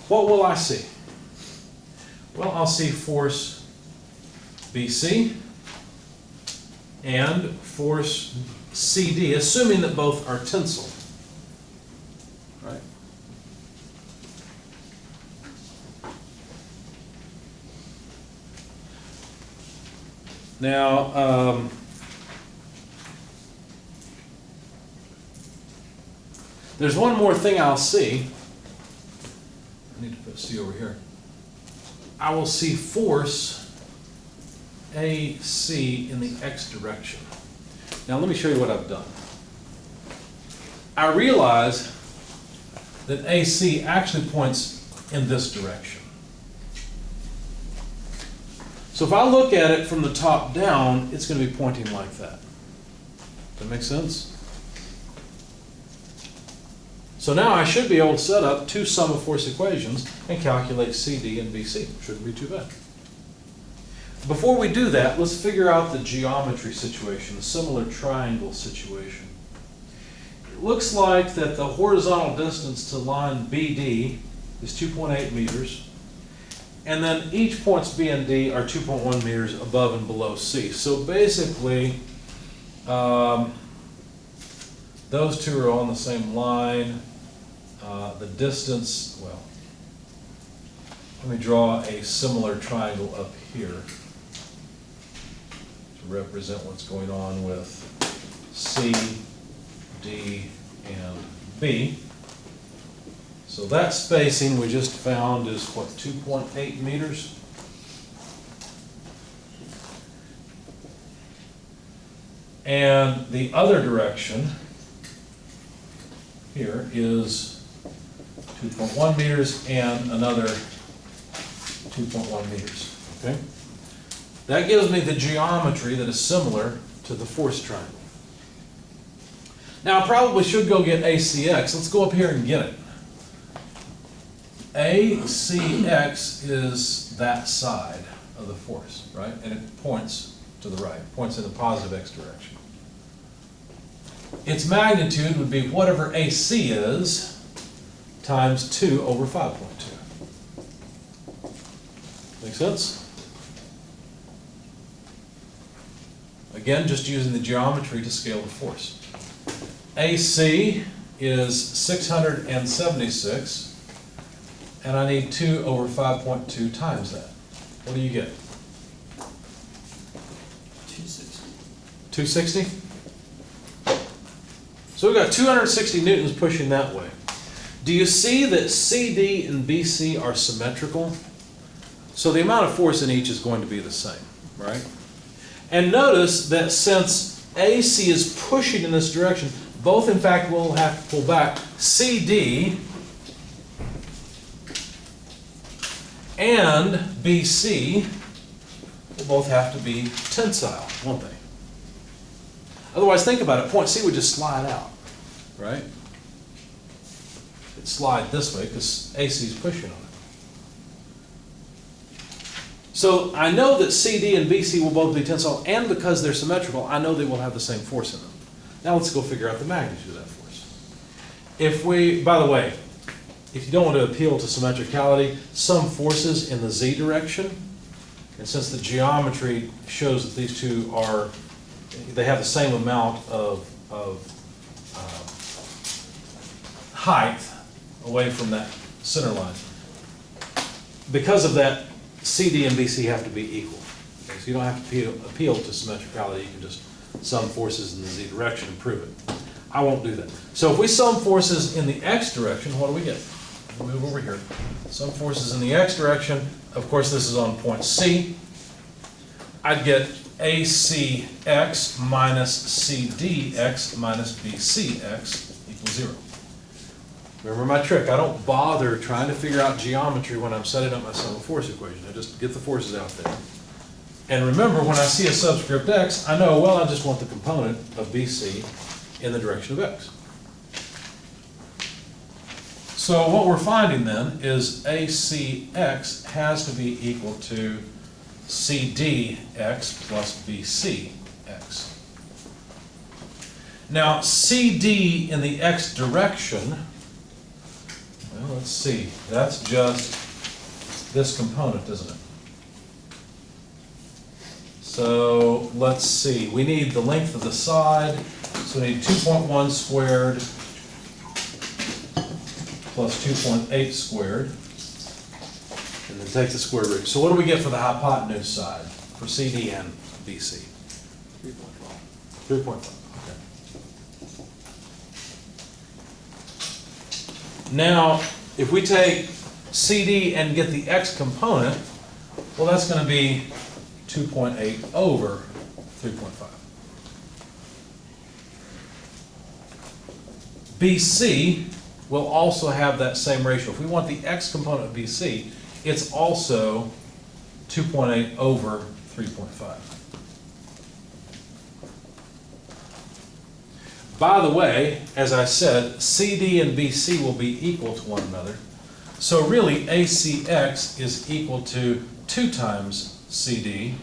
What will I see? Well, I'll see force BC and force CD, assuming that both are tensile, right? Now, there's one more thing I'll see. I need to put C over here. I will see force AC in the X direction. Now let me show you what I've done. I realize that AC actually points in this direction. So if I look at it from the top down, it's going to be pointing like that. Does that make sense? So now I should be able to set up two sum of force equations and calculate CD and BC. Shouldn't be too bad. Before we do that, let's figure out the geometry situation, the similar triangle situation. It looks like that the horizontal distance to line BD is 2.8 meters, and then each points B and D are 2.1 meters above and below C. So basically, those two are on the same line. The distance, well, let me draw a similar triangle up here to represent what's going on with C, D, and B. So that spacing we just found is what, 2.8 meters? And the other direction here is 2.1 meters and another 2.1 meters, okay? That gives me the geometry that is similar to the force triangle. Now I probably should go get ACX. Let's go up here and get it. ACX is that side of the force, right? And it points to the right, points in the positive X direction. Its magnitude would be whatever AC is times 2 over 5.2. Make sense? Again, just using the geometry to scale the force. AC is 676, and I need 2 over 5.2 times that. What do you get? 260. 260? So we've got 260 newtons pushing that way. Do you see that CD and BC are symmetrical? So the amount of force in each is going to be the same, right? And notice that since AC is pushing in this direction, both in fact will have to pull back. CD and BC will both have to be tensile, won't they? Otherwise, think about it. Point C would just slide out, right? It'd slide this way because AC is pushing on it. So I know that CD and BC will both be tensile, and because they're symmetrical, I know they will have the same force in them. Now let's go figure out the magnitude of that force. If we, by the way, if you don't want to appeal to symmetricality, some forces in the Z direction, and since the geometry shows that these two are, they have the same amount of height away from that center line. Because of that, CD and BC have to be equal. Okay, so you don't have to appeal to symmetricality, you can just sum forces in the Z direction and prove it. I won't do that. So if we sum forces in the X direction, what do we get? We'll move over here. Sum forces in the X direction, of course this is on point C. I'd get ACX minus CDX minus BCX equals 0. Remember my trick, I don't bother trying to figure out geometry when I'm setting up my sum of force equation. I just get the forces out there. And remember, when I see a subscript X, I know, well, I just want the component of BC in the direction of X. So what we're finding then is ACX has to be equal to CDX plus BCX. Now, CD in the X direction, well, let's see, that's just this component, isn't it? So, let's see, we need the length of the side, so we need 2.1 squared plus 2.8 squared. And then take the square root. So what do we get for the hypotenuse side, for CD and BC? 3.5. 3.5, okay. Now, if we take CD and get the X component, well, that's going to be 2.8 over 3.5. BC will also have that same ratio. If we want the X component of BC, it's also 2.8 over 3.5. By the way, as I said, CD and BC will be equal to one another. So really, ACX is equal to 2 times CD,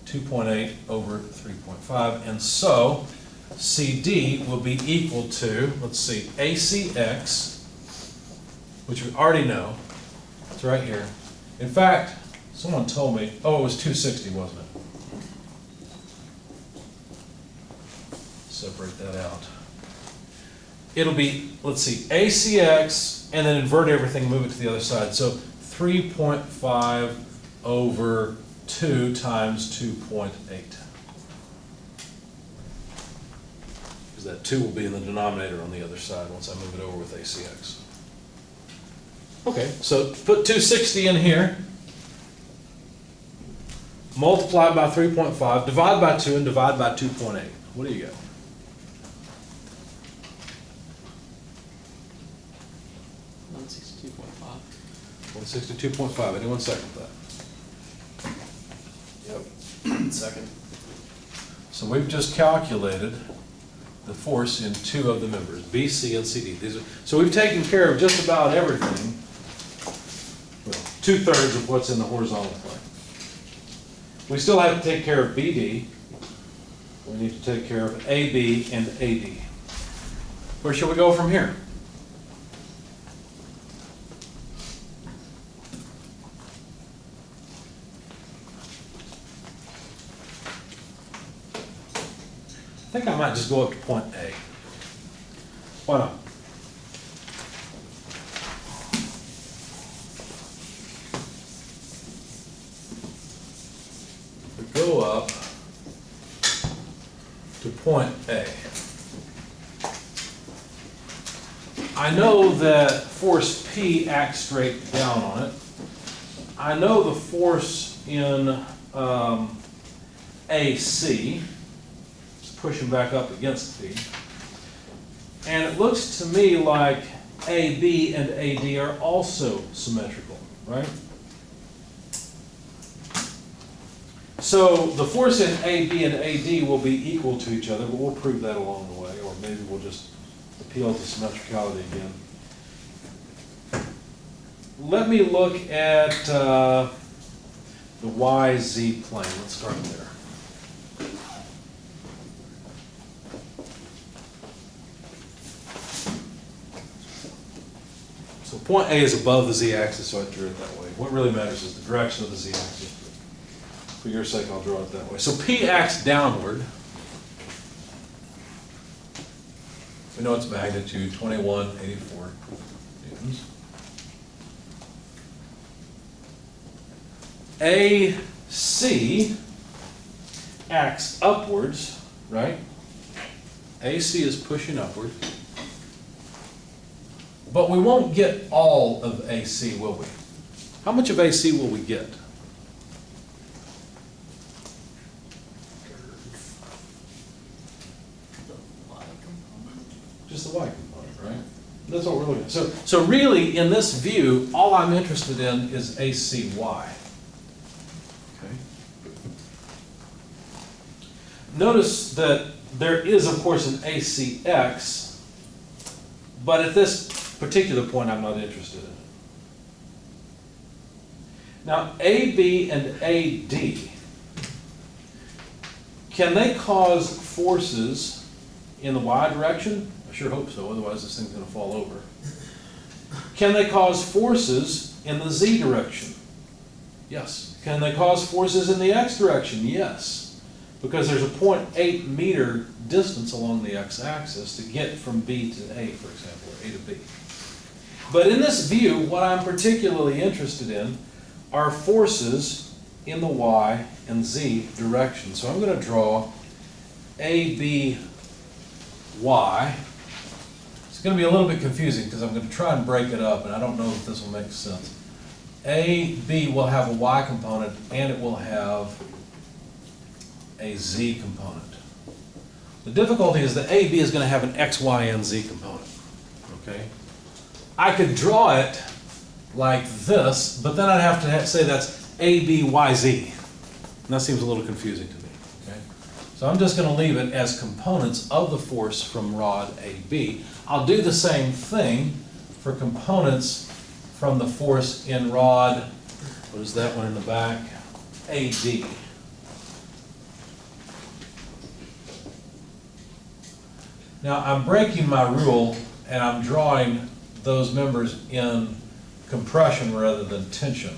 2.8 over 3.5. And so, CD will be equal to, let's see, ACX, which we already know. It's right here. In fact, someone told me, oh, it was 260, wasn't it? Separate that out. It'll be, let's see, ACX, and then invert everything, move it to the other side. So 3.5 over 2 times 2.8. Because that 2 will be in the denominator on the other side once I move it over with ACX. Okay, so put 260 in here, multiply by 3.5, divide by 2, and divide by 2.8. What do you get? 162.5. 162.5. Anyone second that? Yep. Second. So we've just calculated the force in 2 of the members, BC and CD. So we've taken care of just about everything, well, 2/3 of what's in the horizontal plane. We still have to take care of BD. We need to take care of AB and AD. Where shall we go from here? I think I might just go up to point A. Why not? We go up to point A. I know that force P acts straight down on it. I know the force in AC. Pushing back up against P. And it looks to me like AB and AD are also symmetrical, right? So the force in AB and AD will be equal to each other, but we'll prove that along the way, or maybe we'll just appeal to symmetricality again. Let me look at the YZ plane. Let's start there. So point A is above the z-axis, so I drew it that way. What really matters is the direction of the z-axis. For your sake, I'll draw it that way. So P acts downward. We know its magnitude, 2184 newtons. AC acts upwards, right? AC is pushing upward. But we won't get all of AC, will we? How much of AC will we get? Just the y component, right? That's what we're looking at. So really, in this view, all I'm interested in is ACY. Okay. Notice that there is, of course, an ACX, but at this particular point, I'm not interested in it. Now, AB and AD Can they cause forces in the y direction? I sure hope so, otherwise this thing's gonna fall over. Can they cause forces in the z direction? Yes. Can they cause forces in the x direction? Yes. Because there's a 0.8 meter distance along the x-axis to get from B to A, for example, or A to B. But in this view, what I'm particularly interested in are forces in the y and z direction. So I'm going to draw A, B, y. It's going to be a little bit confusing because I'm going to try and break it up, and I don't know if this will make sense. A, B will have a y component, and it will have a z component. The difficulty is that AB is going to have an x, y, and z component. Okay? I could draw it like this, but then I'd have to say that's A, B, Y, Z. And that seems a little confusing to me. Okay? So I'm just going to leave it as components of the force from rod AB. I'll do the same thing for components from the force in rod, what is that one in the back? AD. Now I'm breaking my rule and I'm drawing those members in compression rather than tension.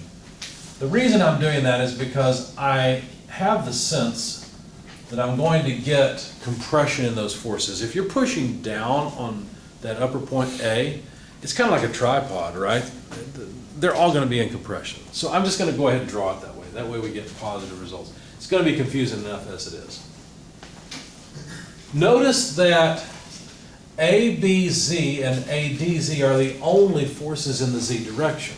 The reason I'm doing that is because I have the sense that I'm going to get compression in those forces. If you're pushing down on that upper point A, it's kind of like a tripod, right? They're all going to be in compression. So I'm just going to go ahead and draw it that way. That way we get positive results. It's going to be confusing enough as it is. Notice that ABZ and ADZ are the only forces in the Z direction.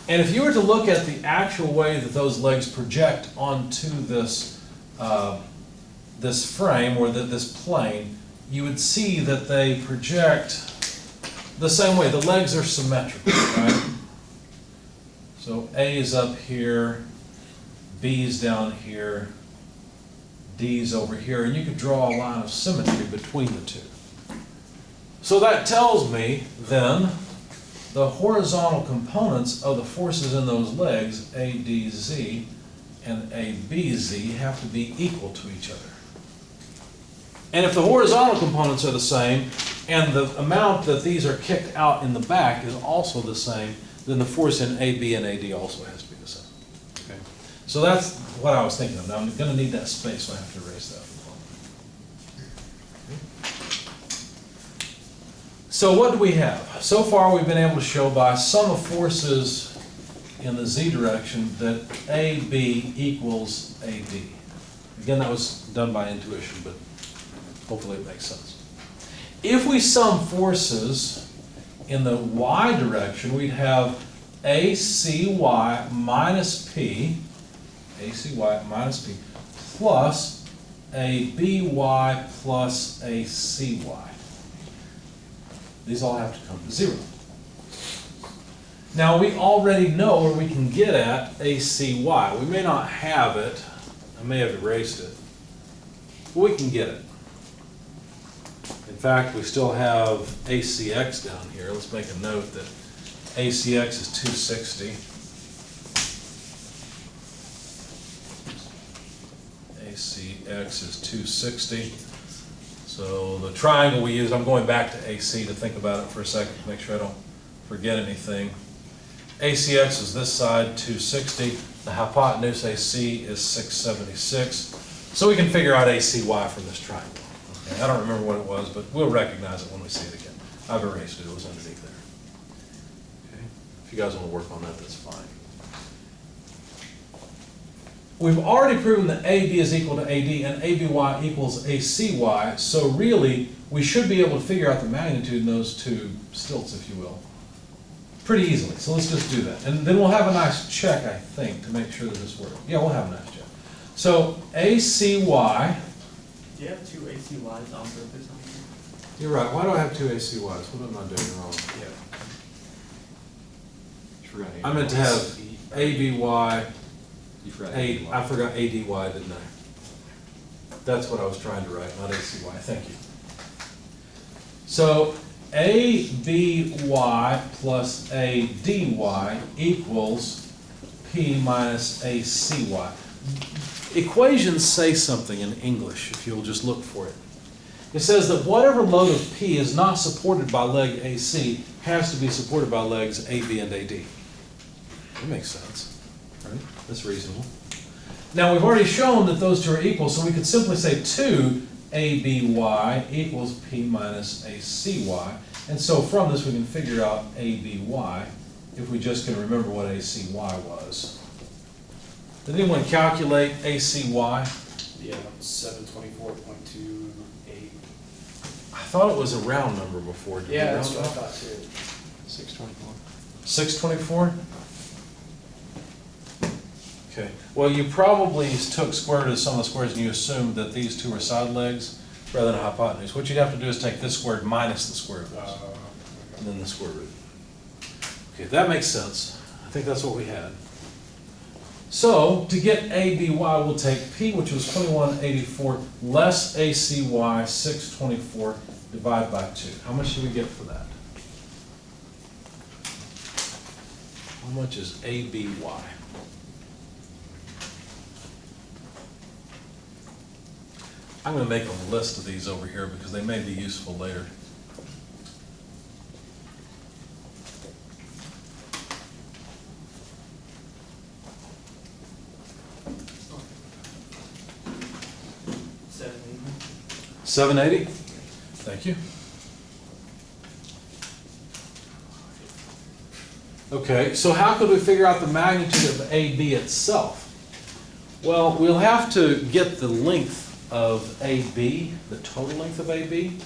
And if you were to look at the actual way that those legs project onto this, this frame or this plane, you would see that they project the same way. The legs are symmetrical, right? So A is up here, B is down here, D's over here, and you could draw a line of symmetry between the two. So that tells me then the horizontal components of the forces in those legs, ADZ and ABZ, have to be equal to each other. And if the horizontal components are the same, and the amount that these are kicked out in the back is also the same, then the force in AB and AD also has to be the same. Okay? So that's what I was thinking of. Now I'm going to need that space, so I have to erase that. So what do we have? So far we've been able to show by sum of forces in the z direction that AB equals AD. Again, that was done by intuition, but hopefully it makes sense. If we sum forces in the y direction, we'd have ACY minus P, ACY minus P, plus ABY plus ACY. These all have to come to 0. Now we already know where we can get at ACY. We may not have it. I may have erased it. But we can get it. In fact, we still have ACX down here. Let's make a note that ACX is 260. ACX is 260. So the triangle we use, I'm going back to AC to think about it for a second to make sure I don't forget anything. ACX is this side, 260. The hypotenuse AC is 676. So we can figure out ACY from this triangle. Okay, I don't remember what it was, but we'll recognize it when we see it again. I've erased it. It was underneath there. Okay. If you guys want to work on that, that's fine. We've already proven that AB is equal to AD and ABY equals ACY, so really we should be able to figure out the magnitude in those two stilts, if you will, pretty easily. So let's just do that. And then we'll have a nice check, I think, to make sure that this works. Yeah, we'll have a nice check. So ACY. Do you have two ACYs on purpose on here? You're right. Why do I have two ACYs? What am I doing wrong? Yeah. I meant to have ABY. You forgot I forgot ADY, didn't I? That's what I was trying to write, not ACY. Thank you. So ABY plus ADY equals P minus ACY. Equations say something in English, if you'll just look for it. It says that whatever load of P is not supported by leg AC has to be supported by legs AB and AD. That makes sense, right? That's reasonable. Now, we've already shown that those two are equal, so we could simply say 2ABY equals P minus ACY. And so from this, we can figure out ABY if we just can remember what ACY was. Did anyone calculate ACY? Yeah, 724.28. I thought it was a round number before. Did we Yeah, that's round what I off? thought too. 624. 624? Okay, well, you probably took square root of some of the squares and you assumed that these two are side legs rather than a hypotenuse. What you'd have to do is take this squared minus the square root, and then the square root. Okay, that makes sense. I think that's what we had. So, to get ABY, we'll take P, which was 2184, less ACY, 624, divided by 2. How much do we get for that? How much is ABY? I'm going to make a list of these over here because they may be useful later. $780? Thank you. Okay, so how could we figure out the magnitude of AB itself? Well, we'll have to get the length of AB, the total length of AB.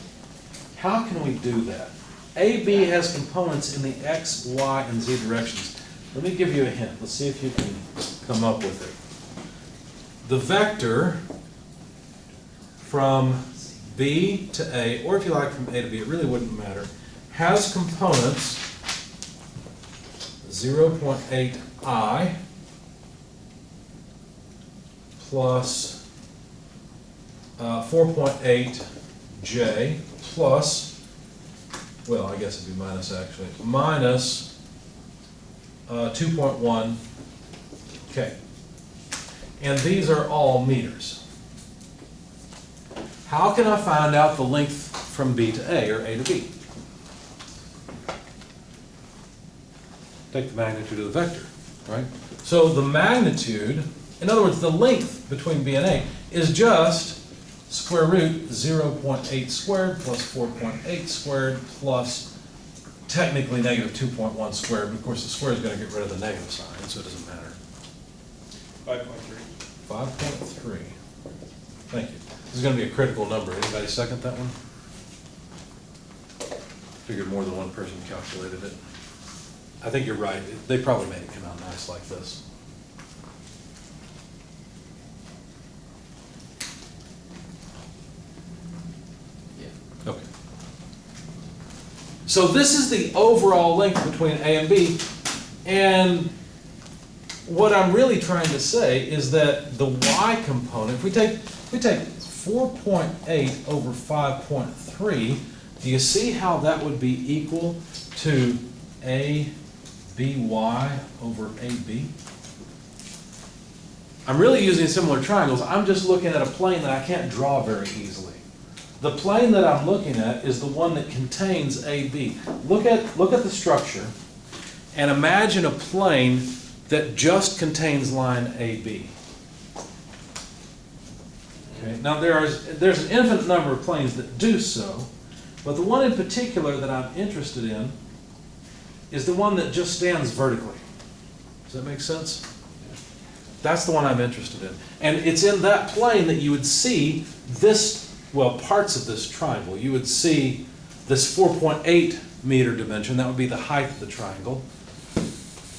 How can we do that? AB has components in the X, Y, and Z directions. Let me give you a hint. Let's see if you can come up with it. The vector from B to A, or if you like from A to B, it really wouldn't matter, has components 0.8I plus 4.8J plus, well, I guess it'd be minus actually, minus 2.1K. And these are all meters. How can I find out the length from B to A, or A to B? Take the magnitude of the vector, right? So the magnitude, in other words, the length between B and A is just square root 0.8 squared plus 4.8 squared plus technically negative 2.1 squared, but of course the square is going to get rid of the negative sign, so it doesn't matter. 5.3. 5.3. Thank you. This is going to be a critical number. Anybody second that one? Figured more than one person calculated it. I think you're right. They probably made it come out nice like this. Yeah. Okay. So this is the overall length between A and B, and what I'm really trying to say is that the Y component, if we take 4.8 over 5.3, do you see how that would be equal to ABY over AB? I'm really using similar triangles. I'm just looking at a plane that I can't draw very easily. The plane that I'm looking at is the one that contains AB. Look at the structure and imagine a plane that just contains line AB. Okay. Now there's an infinite number of planes that do so, but the one in particular that I'm interested in is the one that just stands vertically. Does that make sense? That's the one I'm interested in. And it's in that plane that you would see this, well, parts of this triangle. You would see this 4.8 meter dimension. That would be the height of the triangle.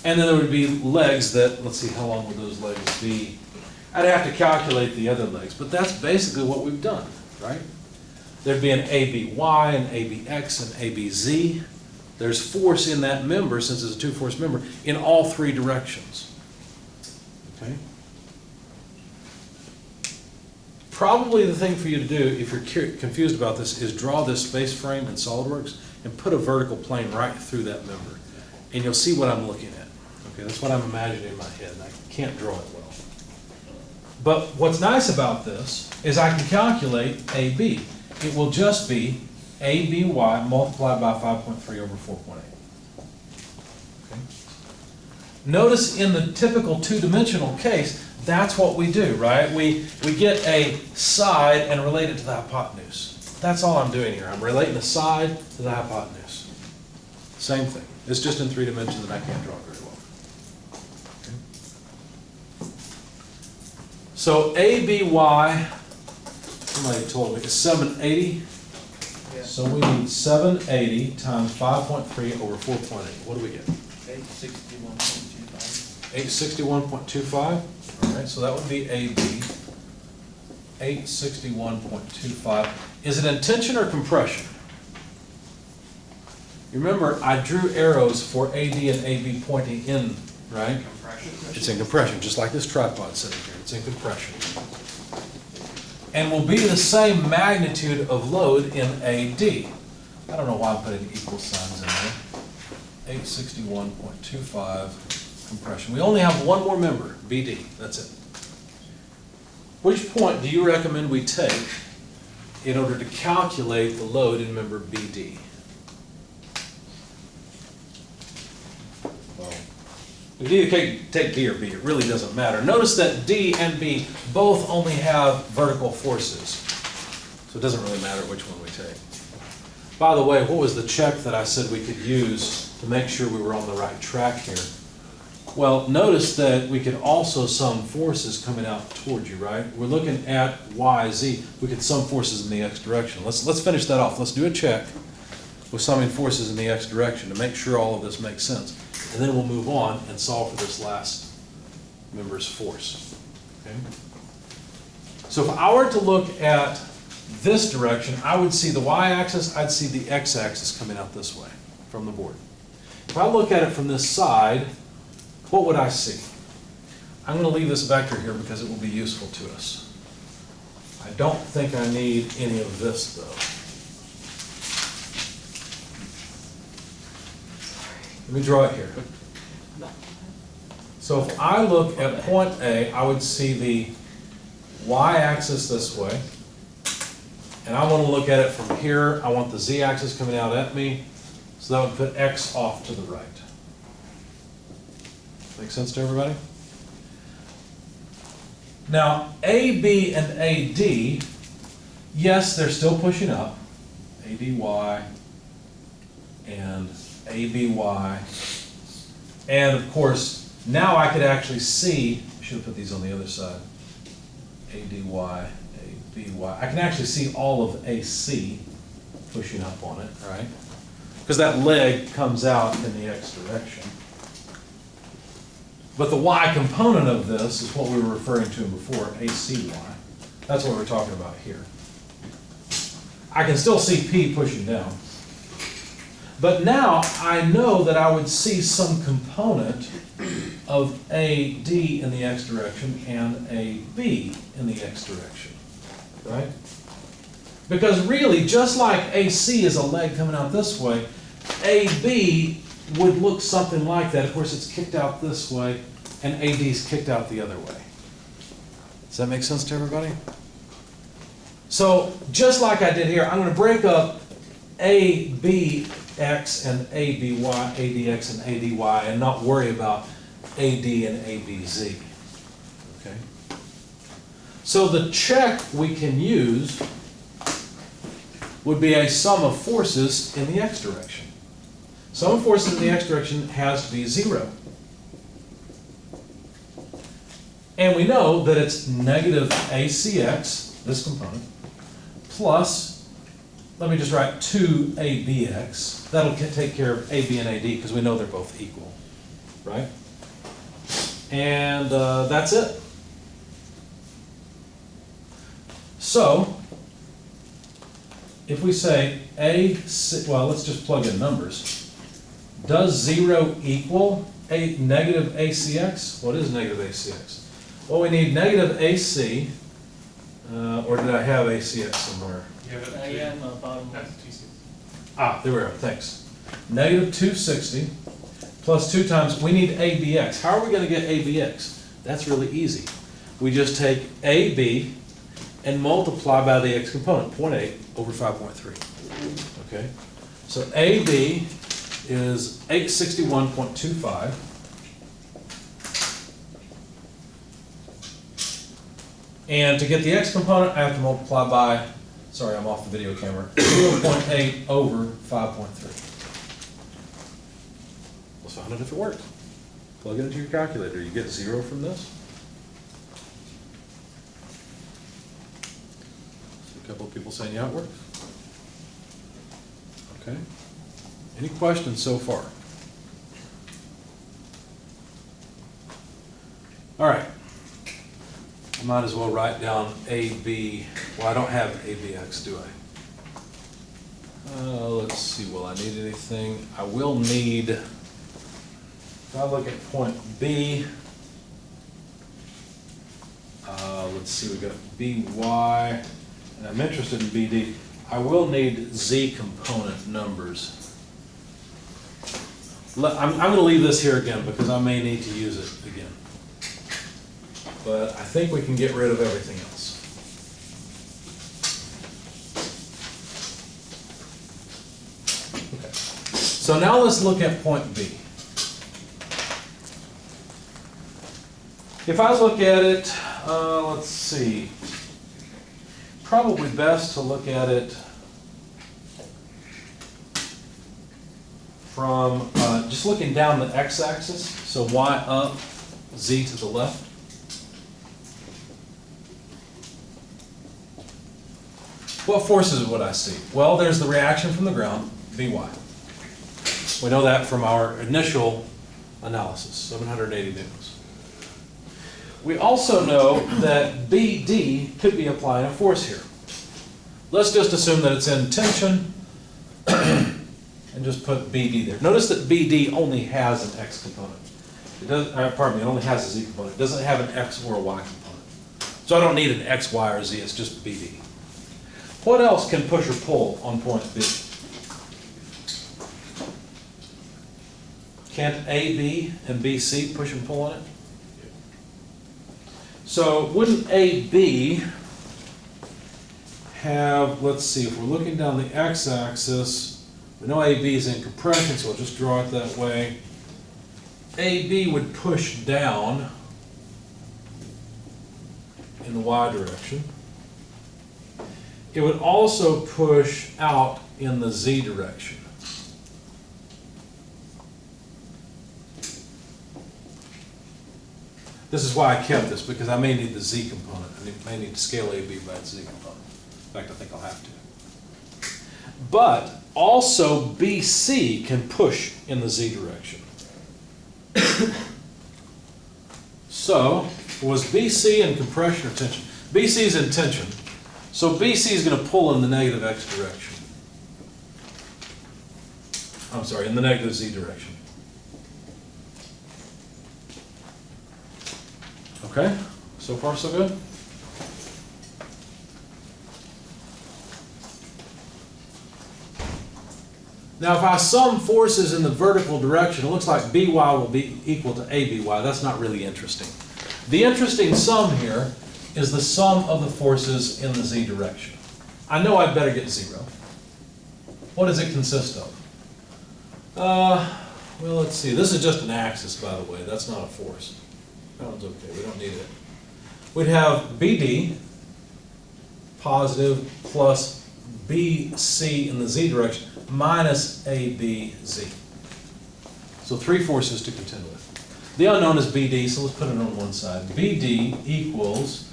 And then there would be legs that, let's see, how long would those legs be? I'd have to calculate the other legs, but that's basically what we've done, right? There'd be an ABY, an ABX, and ABZ. There's force in that member, since it's a two-force member, in all three directions. Okay? Probably the thing for you to do, if you're confused about this, is draw this space frame in SOLIDWORKS and put a vertical plane right through that member. And you'll see what I'm looking at. Okay, that's what I'm imagining in my head, and I can't draw it well. But what's nice about this is I can calculate AB. It will just be ABY multiplied by 5.3 over 4.8. Okay. Notice in the typical two-dimensional case, that's what we do, right? We get a side and relate it to the hypotenuse. That's all I'm doing here. I'm relating the side to the hypotenuse. Same thing. It's just in 3 dimensions that I can't draw very well. Okay. So ABY, somebody told me, is 780. Yeah. So we need 780 times 5.3 over 4.8. What do we get? 861.25. 861.25. All right, so that would be AB. 861.25. Is it in tension or compression? You remember, I drew arrows for AD and AB pointing in, right? Compression. It's in compression, just like this tripod sitting here. It's in compression. And will be the same magnitude of load in AD. I don't know why I'm putting equal signs in there. 861.25 compression. We only have one more member, BD. That's it. Which point do you recommend we take in order to calculate the load in member BD? Well, we can either take D or B. It really doesn't matter. Notice that D and B both only have vertical forces. So it doesn't really matter which one we take. By the way, what was the check that I said we could use to make sure we were on the right track here? Well, notice that we could also sum forces coming out towards you, right? We're looking at Y, Z. We could sum forces in the X direction. Let's finish that off. Let's do a check with summing forces in the X direction to make sure all of this makes sense. And then we'll move on and solve for this last member's force. Okay? So if I were to look at this direction, I would see the Y-axis, I'd see the X-axis coming out this way from the board. If I look at it from this side, what would I see? I'm going to leave this vector here because it will be useful to us. I don't think I need any of this, though. Let me draw it here. So if I look at point A, I would see the Y-axis this way. And I want to look at it from here. I want the Z-axis coming out at me. So that would put X off to the right. Make sense to everybody? Now, AB and AD, yes, they're still pushing up. ADY and ABY. And of course, now I could actually see, I should have put these on the other side. ADY, ABY. I can actually see all of AC pushing up on it, right? Because that leg comes out in the X direction. But the Y component of this is what we were referring to before, ACY. That's what we're talking about here. I can still see P pushing down. But now I know that I would see some component of AD in the X direction and AB in the X direction, right? Because really, just like AC is a leg coming out this way, AB would look something like that. Of course, it's kicked out this way, and AD is kicked out the other way. Does that make sense to everybody? So, just like I did here, I'm going to break up ABX and ABY, ADX and ADY, and not worry about AD and ABZ. Okay? So the check we can use would be a sum of forces in the X direction. Sum of forces in the X direction has to be 0. And we know that it's negative ACX, this component, plus, let me just write 2ABX. That'll take care of AB and AD because we know they're both equal, right? And that's it. So, if we say well, let's just plug in numbers. Does 0 equal a negative ACX? What is negative ACX? Well, we need negative AC, or did I have ACX somewhere? You have it I am bottom That's left. 260. Ah, there we are, thanks. Negative 260 plus 2 times, we need ABX. How are we going to get ABX? That's really easy. we just take AB and multiply by the x component, 0.8 over 5.3. Okay? So AB is 861.25. And to get the x component, I have to multiply by, sorry, I'm off the video camera, 0.8 over 5.3. Let's find out if it works. Plug it into your calculator. You get 0 from this. See a couple of people saying, yeah, it works. Okay. Any questions so far? All right. I might as well write down AB. Well, I don't have ABX, do I? Let's see, will I need anything? I will need, if I look at point B, let's see, we've got BY, and I'm interested in BD. I will need Z component numbers. I'm going to leave this here again because I may need to use it again. But I think we can get rid of everything else. Okay. So now let's look at point B. If I look at it, let's see, probably best to look at it from just looking down the x-axis, so y up, z to the left. What forces would I see? Well, there's the reaction from the ground, By. We know that from our initial analysis, 780 newtons. We also know that BD could be applying a force here. Let's just assume that it's in tension and just put BD there. Notice that BD only has an x component. It doesn't, pardon me, it only has a z component. It doesn't have an x or a y component. So I don't need an x, y, or z, it's just BD. What else can push or pull on point B? Can't AB and BC push and pull on it? So wouldn't AB have, let's see, if we're looking down the x-axis, we know AB is in compression, so I'll just draw it that way. AB would push down in the y direction. It would also push out in the z direction. This is why I kept this, because I may need the z component. I may need to scale AB by its z component. In fact, I think I'll have to. But also BC can push in the z direction. So, was BC in compression or tension? BC is in tension. So BC is going to pull in the negative x direction. I'm sorry, in the negative z direction. Okay, so far so good? Now if I sum forces in the vertical direction, it looks like BY will be equal to ABY. That's not really interesting. The interesting sum here is the sum of the forces in the z direction. I know I'd better get 0. What does it consist of? Well, let's see. This is just an axis, by the way. That's not a force. That one's okay. We don't need it. We'd have BD positive plus BC in the z direction minus ABZ. So 3 forces to contend with. The unknown is BD, so let's put it on one side. BD equals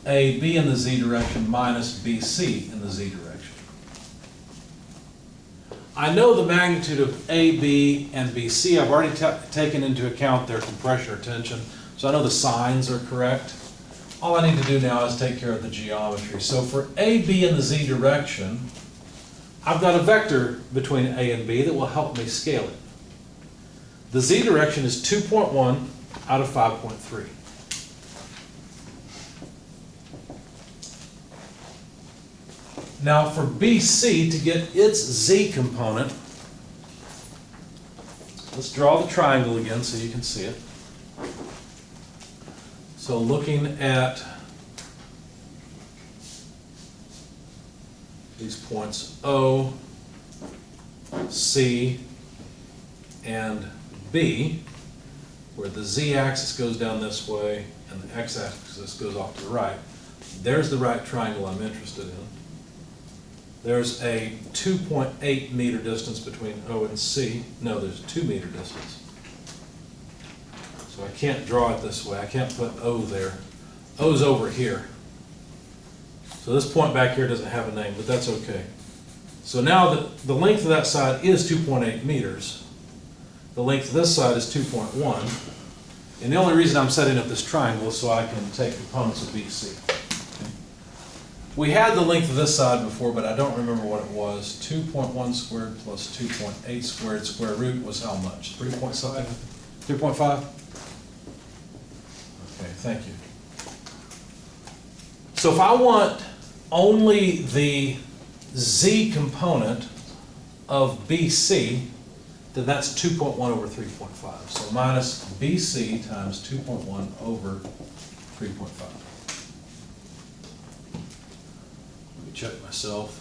AB in the z direction minus BC in the z direction. I know the magnitude of AB and BC. I've already taken into account their compression or tension, so I know the signs are correct. All I need to do now is take care of the geometry. So for AB in the z direction, I've got a vector between A and B that will help me scale it. The z direction is 2.1 out of 5.3. Now for BC, to get its z component, let's draw the triangle again so you can see it. So looking at these points O, C, and B, where the z-axis goes down this way and the x-axis goes off to the right, there's the right triangle I'm interested in. There's a 2.8 meter distance between O and C. No, there's a 2 meter distance. So I can't draw it this way. I can't put O there. O's over here. So this point back here doesn't have a name, but that's okay. So now the length of that side is 2.8 meters. The length of this side is 2.1. And the only reason I'm setting up this triangle is so I can take components of BC. We had the length of this side before, but I don't remember what it was. 2.1 squared plus 2.8 squared square root was how much? 3 point something? 3.5? Okay, thank you. So if I want only the z component of BC, then that's 2.1 over 3.5. So minus BC times 2.1 over 3.5. Let me check myself.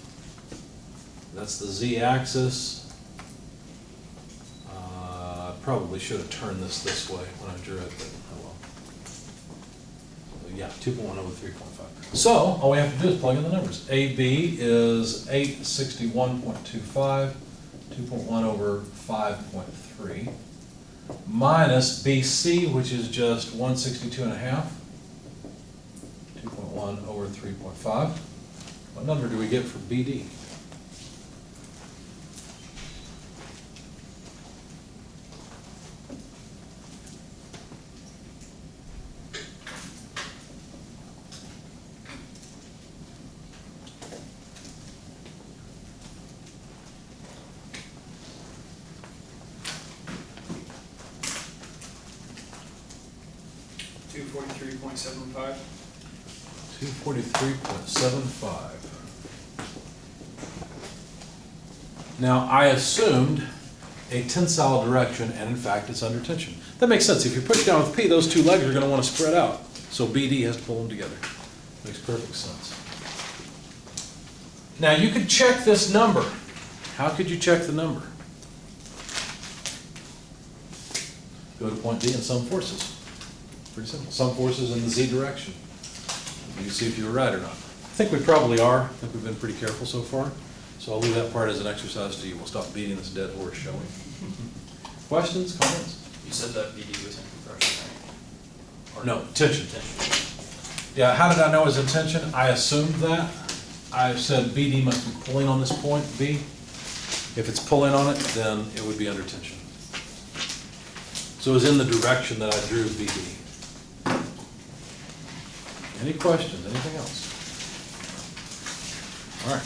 That's the z-axis. Probably should have turned this way when I drew it, but oh well. So yeah, 2.1 over 3.5. So all we have to do is plug in the numbers. AB is 861.25. 2.1 over 5.3 minus BC, which is just 162.5. 2.1 over 3.5. What number do we get for BD? $243.75. 243.75. Now, I assumed a tensile direction, and in fact, it's under tension. That makes sense. If you push down with P, those two legs are going to want to spread out. So BD has to pull them together. Makes perfect sense. Now, you could check this number. How could you check the number? Go to point D and sum forces. Pretty simple. Sum forces in the z direction. You can see if you were right or not. I think we probably are. I think we've been pretty careful so far. So I'll leave that part as an exercise to you. We'll stop beating this dead horse, shall we? Questions, comments? You said that BD was in compression, right? Or No, tension. Tension. Yeah, how did I know it was in tension? I assumed that. I said BD must be pulling on this point, B. If it's pulling on it, then it would be under tension. So it was in the direction that I drew BD. Any questions, anything else? All right.